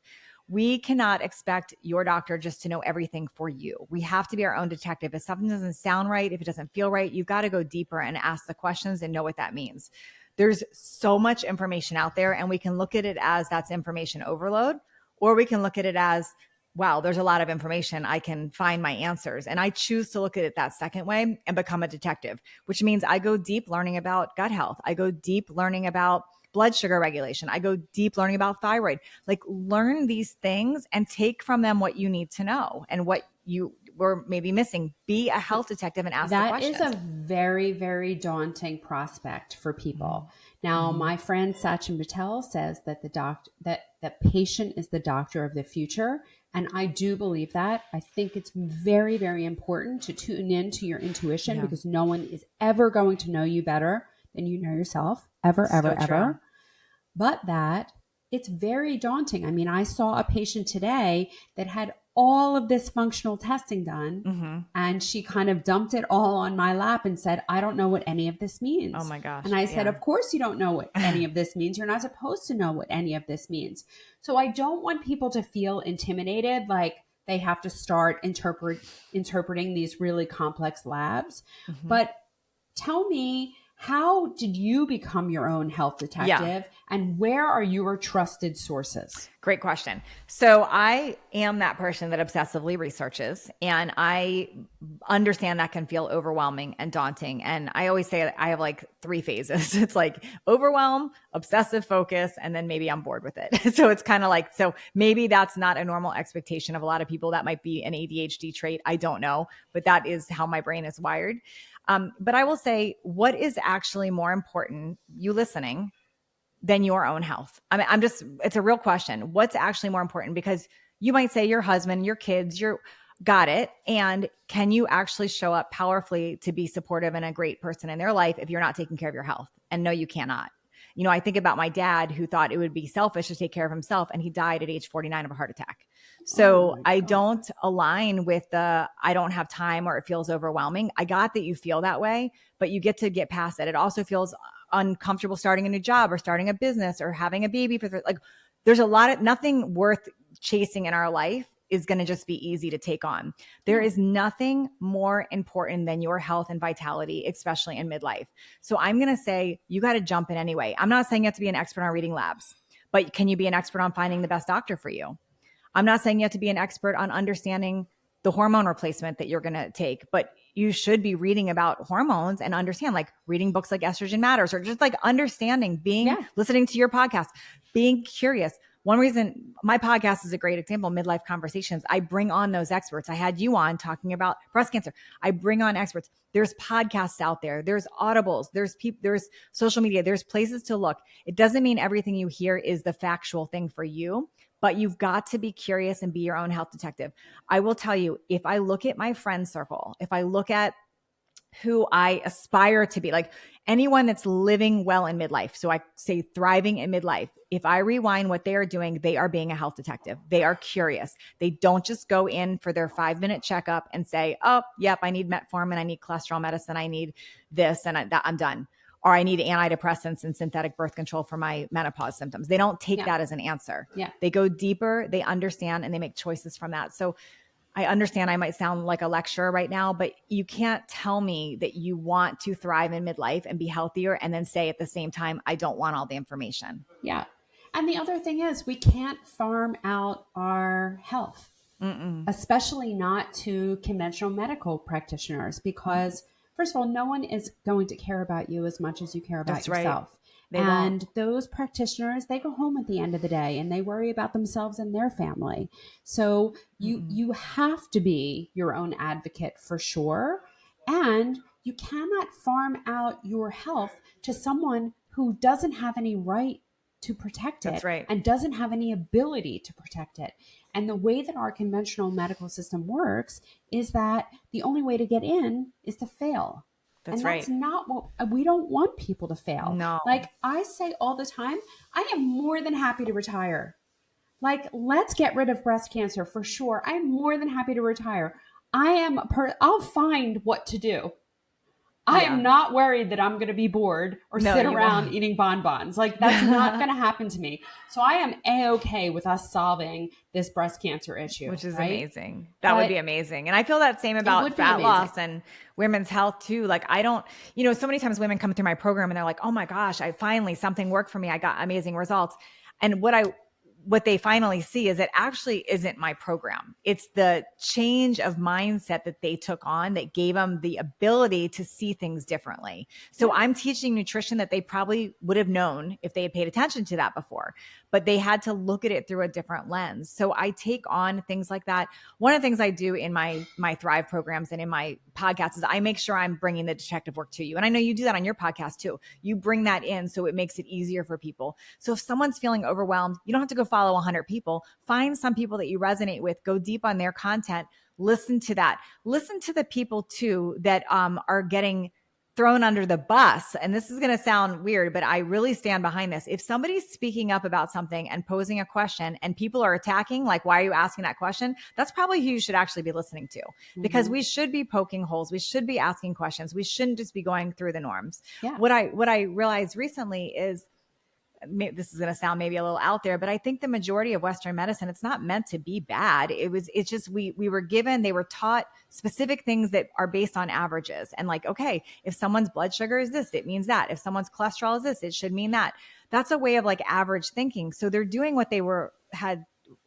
We cannot expect your doctor just to know everything for you. We have to be our own detective. If something doesn't sound right, if it doesn't feel right, you've got to go deeper and ask the questions and know what that means. There's so much information out there, and we can look at it as that's information overload, or we can look at it as, wow, there's a lot of information. I can find my answers. And I choose to look at it that second way and become a detective, which means I go deep learning about gut health. I go deep learning about blood sugar regulation. I go deep learning about thyroid. Like, learn these things and take from them what you need to know and what you were maybe missing. Be a health detective and ask the that questions. is a very, very daunting prospect for people. Now, my friend Sachin Patel says that the patient is the doctor of the future. And I do believe that. I think it's very, very important to tune in to your intuition, Yeah. because no one is ever going to know you better than you know yourself, ever, So ever, true. ever. But that it's very daunting. I mean, I saw a patient today that had all of this functional testing done, Mm-hmm. and she kind of dumped it all on my lap and said, I don't know what any of this means. Oh my gosh. And I said, Yeah. of course you don't know what any of this means. You're not supposed to know what any of this means. So I don't want people to feel intimidated, like they have to start interpreting these really complex labs. Mm-hmm. But tell me, how did you become your own health detective, and where are your trusted sources? Great question. So I am that person that obsessively researches, and I understand that can feel overwhelming and daunting. And I always say I have like 3 phases. It's like overwhelm, obsessive focus, and then maybe I'm bored with it. So it's kind of like, so maybe that's not a normal expectation of a lot of people. That might be an ADHD trait. I don't know, but that is how my brain is wired. But I will say, what is actually more important, you listening, than your own health? I mean, it's a real question. What's actually more important? Because you might say your husband, your kids, got it. And can you actually show up powerfully to be supportive and a great person in their life if you're not taking care of your health? And no, you cannot. I think about my dad, who thought it would be selfish to take care of himself, and he died at age 49 of a heart attack. So I don't align with I don't have time, or it feels overwhelming. I got that you feel that way, but you get to get past it. It also feels uncomfortable starting a new job or starting a business or having a baby there's nothing worth chasing in our life is going to just be easy to take on. There is nothing more important than your health and vitality, especially in midlife. So I'm going to say you got to jump in anyway. I'm not saying you have to be an expert on reading labs, but can you be an expert on finding the best doctor for you? I'm not saying you have to be an expert on understanding the hormone replacement that you're going to take, but you should be reading about hormones and understand, like reading books like Estrogen Matters, or just like understanding, listening to your podcast, being curious. One reason my podcast is a great example, Midlife Conversations, I bring on those experts. I had you on talking about breast cancer. I bring on experts. There's podcasts out there. There's Audibles. There's social media. There's places to look. It doesn't mean everything you hear is the factual thing for you, but you've got to be curious and be your own health detective. I will tell you, if I look at my friend circle, if I look at who I aspire to be, like anyone that's living well in midlife, so I say thriving in midlife, if I rewind what they are doing, they are being a health detective. They are curious. They don't just go in for their 5-minute checkup and say, oh, yep, I need metformin, I need cholesterol medicine, I need this, and I'm done. Or I need antidepressants and synthetic birth control for my menopause symptoms. They don't take that as an answer. They go deeper, they understand, and they make choices from that. So I understand I might sound like a lecturer right now, but you can't tell me that you want to thrive in midlife and be healthier and then say at the same time, I don't want all the information. Yeah. And the other thing is, we can't farm out our health, especially not to conventional medical practitioners, because first of all, no one is going to care about you as much as you care about yourself. And those practitioners, they go home at the end of the day and they worry about themselves and their family. So you have to be your own advocate for sure. And you cannot farm out your health to someone who doesn't have any right to protect it and doesn't have any ability to protect it. And the way that our conventional medical system works is that the only way to get in is to fail. That's not what we don't want people to fail. No. Like I say all the time, I am more than happy to retire. Like, let's get rid of breast cancer for sure. I'm more than happy to retire. I'll find what to do. I am not worried that I'm going to be bored or sit around eating bonbons. Like, that's not going to happen to me. So I am A-okay with us solving this breast cancer issue. Which is amazing. That would be amazing. And I feel that same about fat loss and women's health too. Like I don't, so many times women come through my program and they're like, oh my gosh, something worked for me. I got amazing results. And what they finally see is it actually isn't my program. It's the change of mindset that they took on that gave them the ability to see things differently. So I'm teaching nutrition that they probably would have known if they had paid attention to that before, but they had to look at it through a different lens. So I take on things like that. One of the things I do in my Thrive programs and in my podcast is I make sure I'm bringing the detective work to you. And I know you do that on your podcast too. You bring that in so it makes it easier for people. So if someone's feeling overwhelmed, you don't have to go follow 100 people. Find some people that you resonate with, go deep on their content, listen to that. Listen to the people too that are getting thrown under the bus. And this is going to sound weird, but I really stand behind this. If somebody's speaking up about something and posing a question and people are attacking, like, why are you asking that question? That's probably who you should actually be listening to, because we should be poking holes. We should be asking questions. We shouldn't just be going through the norms. What I realized recently is, this is going to sound maybe a little out there, but I think the majority of Western medicine, it's not meant to be bad. It's just, we were taught specific things that are based on averages. And like, okay, if someone's blood sugar is this, it means that. If someone's cholesterol is this, it should mean that. That's a way of like average thinking. So they're doing what they were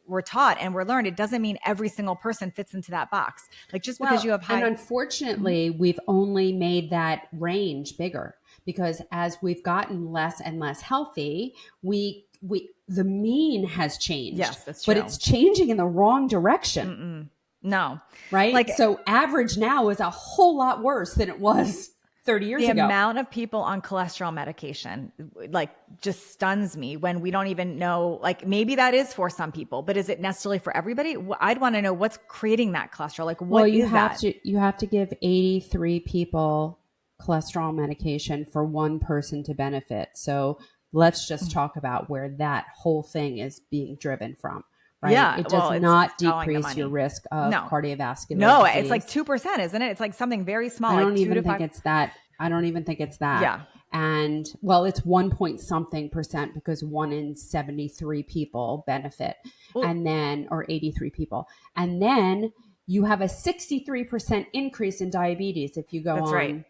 were taught and were learned, it doesn't mean every single person fits into that box. Like just because you have and high. unfortunately, we've only made that range bigger because as we've gotten less and less healthy, the mean has changed. Yes, that's but true. it's changing in the wrong direction. No. Right? Like, So average now is a whole lot worse than it was 30 years the ago. amount of people on cholesterol medication, like, just stuns me when we don't even know, like, maybe that is for some people, but is it necessarily for everybody? I'd want to know what's creating that cholesterol. Like, what is that? You have to give 83 people cholesterol medication for one person to benefit. So let's just talk about where that whole thing is being driven from. Right? Yeah, It well, does it's not following the decrease your money. risk of No. cardiovascular No, disease. it's like 2%, isn't it? It's like something very small. I don't like 2 even to think 5. it's that. I don't even think it's that. Yeah. And well, it's 1 point something percent because 1 in 73 people benefit. Well, And then, or 83 people. And then you have a 63% increase in diabetes if you go That's on. right.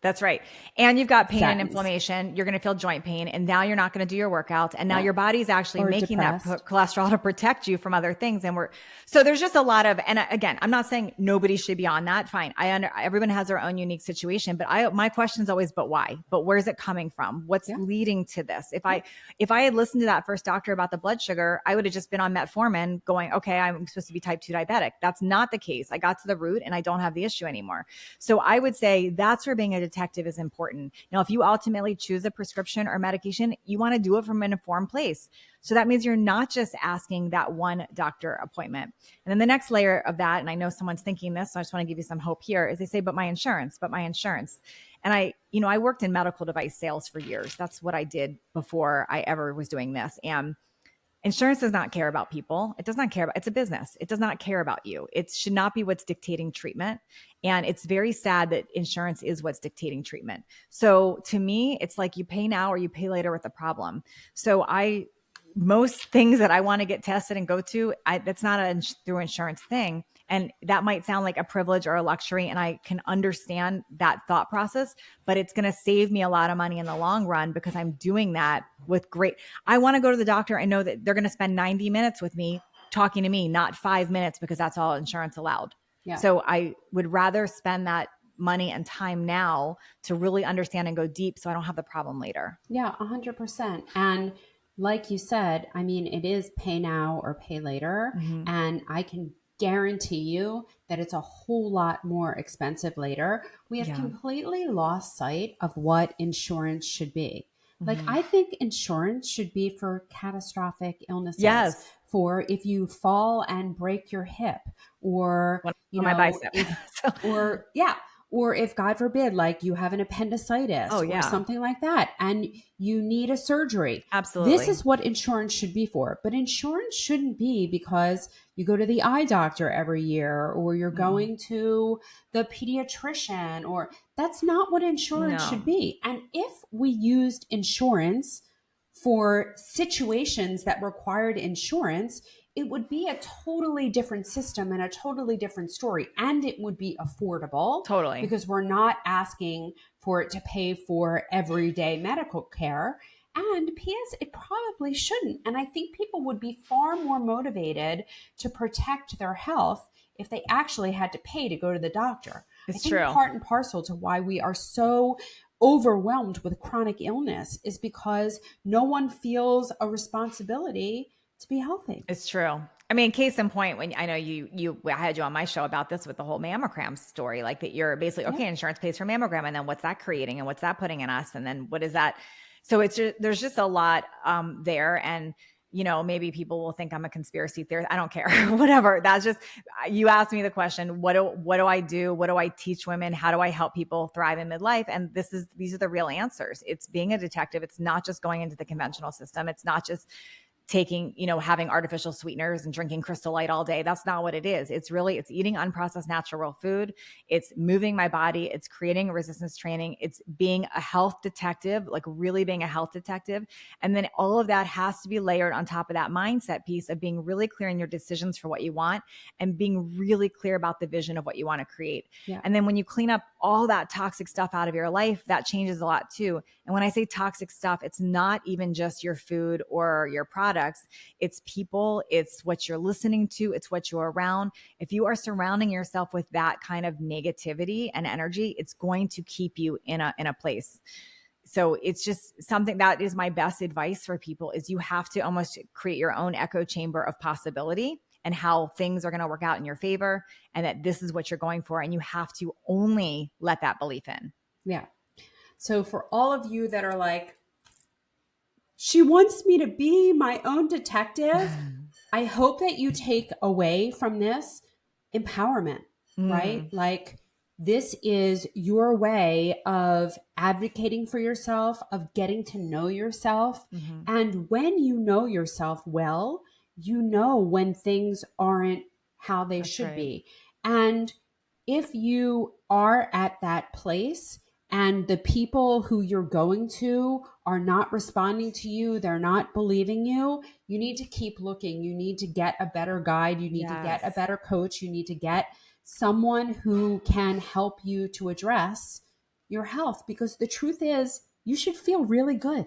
That's right. And you've got pain and statins. inflammation. You're going to feel joint pain. And now you're not going to do your workouts. And now your body's actually Or making depressed. that cholesterol to protect you from other things. And so there's just a lot of, and again, I'm not saying nobody should be on that. Fine. Everyone has their own unique situation, but my question is always, but why? But where's it coming from? What's leading to this? If I had listened to that first doctor about the blood sugar, I would have just been on metformin going, okay, I'm supposed to be type 2 diabetic. That's not the case. I got to the root and I don't have the issue anymore. So I would say that's where being a detective is important. Now, if you ultimately choose a prescription or medication, you want to do it from an informed place. So that means you're not just asking that one doctor appointment. And then the next layer of that, and I know someone's thinking this, so I just want to give you some hope here, is they say, but my insurance. And I worked in medical device sales for years. That's what I did before I ever was doing this. And insurance does not care about people. It does not care about, it's a business. It does not care about you. It should not be what's dictating treatment. And it's very sad that insurance is what's dictating treatment. So to me, it's like you pay now or you pay later with the problem. So most things that I want to get tested and go to, that's not a through insurance thing. And that might sound like a privilege or a luxury. And I can understand that thought process, but it's going to save me a lot of money in the long run because I'm doing that with I want to go to the doctor and know that they're going to spend 90 minutes with me talking to me, not 5 minutes, because that's all insurance allowed. Yeah. So I would rather spend that money and time now to really understand and go deep so I don't have the problem later. Yeah, 100%. And like you said, I mean, it is pay now or pay later. Mm-hmm. And I can guarantee you that it's a whole lot more expensive later. We have completely lost sight of what insurance should be. Like, I think insurance should be for catastrophic illnesses. Yes. For if you fall and break your hip or, my bicep. Or if God forbid, like you have an appendicitis or something like that and you need a surgery. Absolutely. This is what insurance should be for. But insurance shouldn't be because you go to the eye doctor every year or you're going to the pediatrician, or that's not what insurance should be. And if we used insurance for situations that required insurance, it would be a totally different system and a totally different story. And it would be affordable. Totally. Because we're not asking for it to pay for everyday medical care. And P.S., it probably shouldn't. And I think people would be far more motivated to protect their health if they actually had to pay to go to the doctor. It's true. Part and parcel to why we are so overwhelmed with chronic illness is because no one feels a responsibility to be healthy. It's true. I mean, case in point, when I know I had you on my show about this with the whole mammogram story, like that you're basically, okay, insurance pays for mammogram. And then what's that creating and what's that putting in us? And then what is that? So there's just a lot there. And, maybe people will think I'm a conspiracy theorist. I don't care, whatever. That's just, you asked me the question, what do I do? What do I teach women? How do I help people thrive in midlife? And these are the real answers. It's being a detective. It's not just going into the conventional system. It's not just taking, having artificial sweeteners and drinking Crystal Light all day. That's not what it is. It's eating unprocessed natural food. It's moving my body. It's creating resistance training. It's being a health detective, like really being a health detective. And then all of that has to be layered on top of that mindset piece of being really clear in your decisions for what you want and being really clear about the vision of what you want to create. Yeah. And then when you clean up all that toxic stuff out of your life, that changes a lot too. And when I say toxic stuff, it's not even just your food or your product. products. It's people, it's what you're listening to, it's what you're around. If you are surrounding yourself with that kind of negativity and energy, it's going to keep you in a place. So it's just something that is my best advice for people is you have to almost create your own echo chamber of possibility and how things are going to work out in your favor and that this is what you're going for. And you have to only let that belief in. Yeah. So for all of you that are like, she wants me to be my own detective, I hope that you take away from this empowerment, right? Like, this is your way of advocating for yourself, of getting to know yourself. And when you know yourself well, you know when things aren't how they should be. And if you are at that place and the people who you're going to are not responding to you, they're not believing you, you need to keep looking. You need to get a better guide. You need to get a better coach. You need to get someone who can help you to address your health, because the truth is you should feel really good.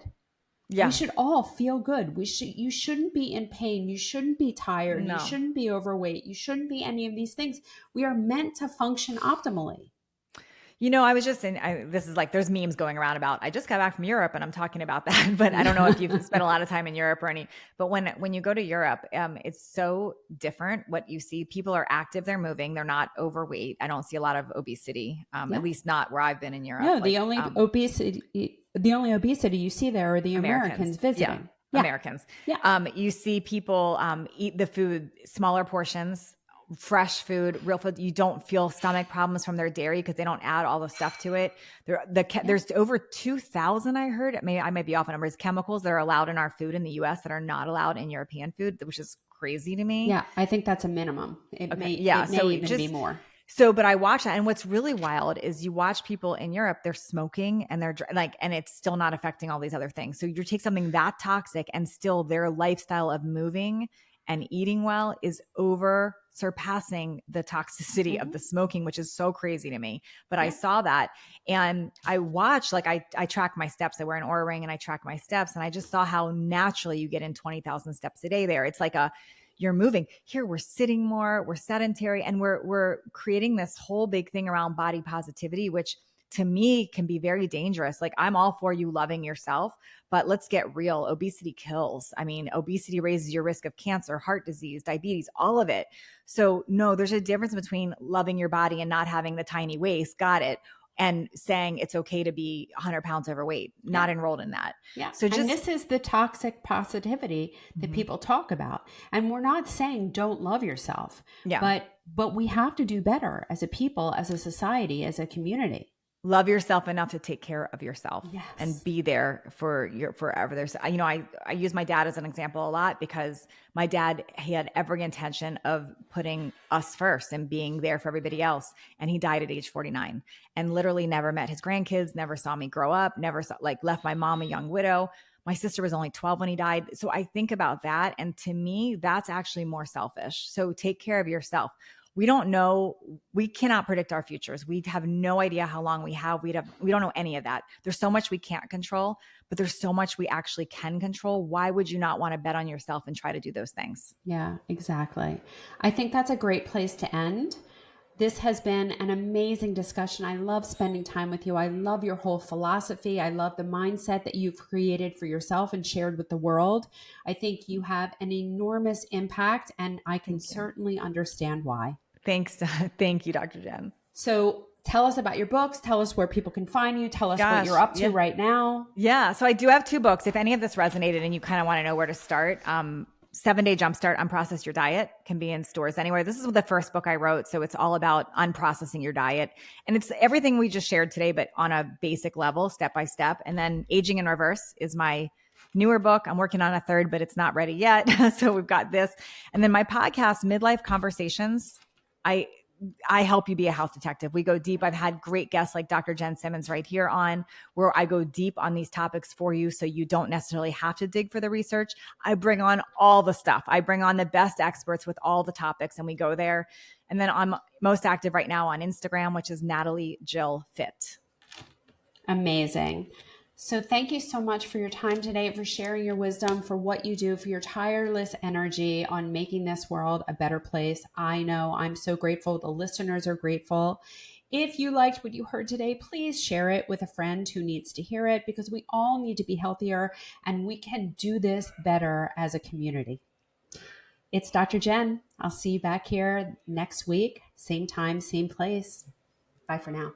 We should all feel good. You shouldn't be in pain. You shouldn't be tired. You shouldn't be overweight. You shouldn't be any of these things. We are meant to function optimally. You know, I was just this is like, there's memes going around about, I just got back from Europe and I'm talking about that, but I don't know if you've spent a lot of time in Europe but when you go to Europe, it's so different what you see. People are active, they're moving, they're not overweight. I don't see a lot of obesity, at least not where I've been in Europe. No, the only obesity you see there are the Americans visiting. Americans. You see people eat the food, smaller portions, fresh food, real food. You don't feel stomach problems from their dairy because they don't add all the stuff to it. There's over 2,000, I heard, I might be off on numbers, chemicals that are allowed in our food in the US that are not allowed in European food, which is crazy to me. Yeah, I think that's a minimum. It may even be more. So, but I watch that. And what's really wild is you watch people in Europe, they're smoking and they're like, and it's still not affecting all these other things. So you take something that toxic and still their lifestyle of moving and eating well is surpassing the toxicity of the smoking, which is so crazy to me. But I saw that and I watched, like I track my steps. I wear an Oura ring and I track my steps. And I just saw how naturally you get in 20,000 steps a day there. It's like you're moving. Here we're sitting more, we're sedentary, and we're creating this whole big thing around body positivity, which to me can be very dangerous. Like, I'm all for you loving yourself, but let's get real. Obesity kills. I mean, obesity raises your risk of cancer, heart disease, diabetes, all of it. So no, there's a difference between loving your body and not having the tiny waist. Got it. And saying it's okay to be 100 pounds overweight, not enrolled in that. Yeah. So and this is the toxic positivity that people talk about. And we're not saying don't love yourself, but we have to do better as a people, as a society, as a community. Love yourself enough to take care of yourself and be there for forever. I use my dad as an example a lot because my dad, he had every intention of putting us first and being there for everybody else. And he died at age 49 and literally never met his grandkids, never saw me grow up, left my mom a young widow. My sister was only 12 when he died. So I think about that. And to me, that's actually more selfish. So take care of yourself. We don't know. We cannot predict our futures. We have no idea how long we have. We don't know any of that. There's so much we can't control, but there's so much we actually can control. Why would you not want to bet on yourself and try to do those things? Yeah, exactly. I think that's a great place to end. This has been an amazing discussion. I love spending time with you. I love your whole philosophy. I love the mindset that you've created for yourself and shared with the world. I think you have an enormous impact, and I can certainly understand why. Thanks. Thank you, Dr. Jenn. So tell us about your books. Tell us where people can find you. Tell us what you're up to right now. Yeah. So I do have 2 books. If any of this resonated and you kind of want to know where to start, 7-Day Jumpstart, Unprocessed Your Diet can be in stores anywhere. This is the first book I wrote. So it's all about unprocessing your diet. And it's everything we just shared today, but on a basic level, step by step. And then Aging in Reverse is my newer book. I'm working on a 3rd, but it's not ready yet. So we've got this. And then my podcast, Midlife Conversations, I help you be a health detective. We go deep. I've had great guests like Dr. Jenn Simmons right here on, where I go deep on these topics for you so you don't necessarily have to dig for the research. I bring on all the stuff. I bring on the best experts with all the topics and we go there. And then I'm most active right now on Instagram, which is Natalie Jill Fit. Amazing. So thank you so much for your time today, for sharing your wisdom, for what you do, for your tireless energy on making this world a better place. I know I'm so grateful. The listeners are grateful. If you liked what you heard today, please share it with a friend who needs to hear it, because we all need to be healthier and we can do this better as a community. It's Dr. Jenn. I'll see you back here next week, same time, same place. Bye for now.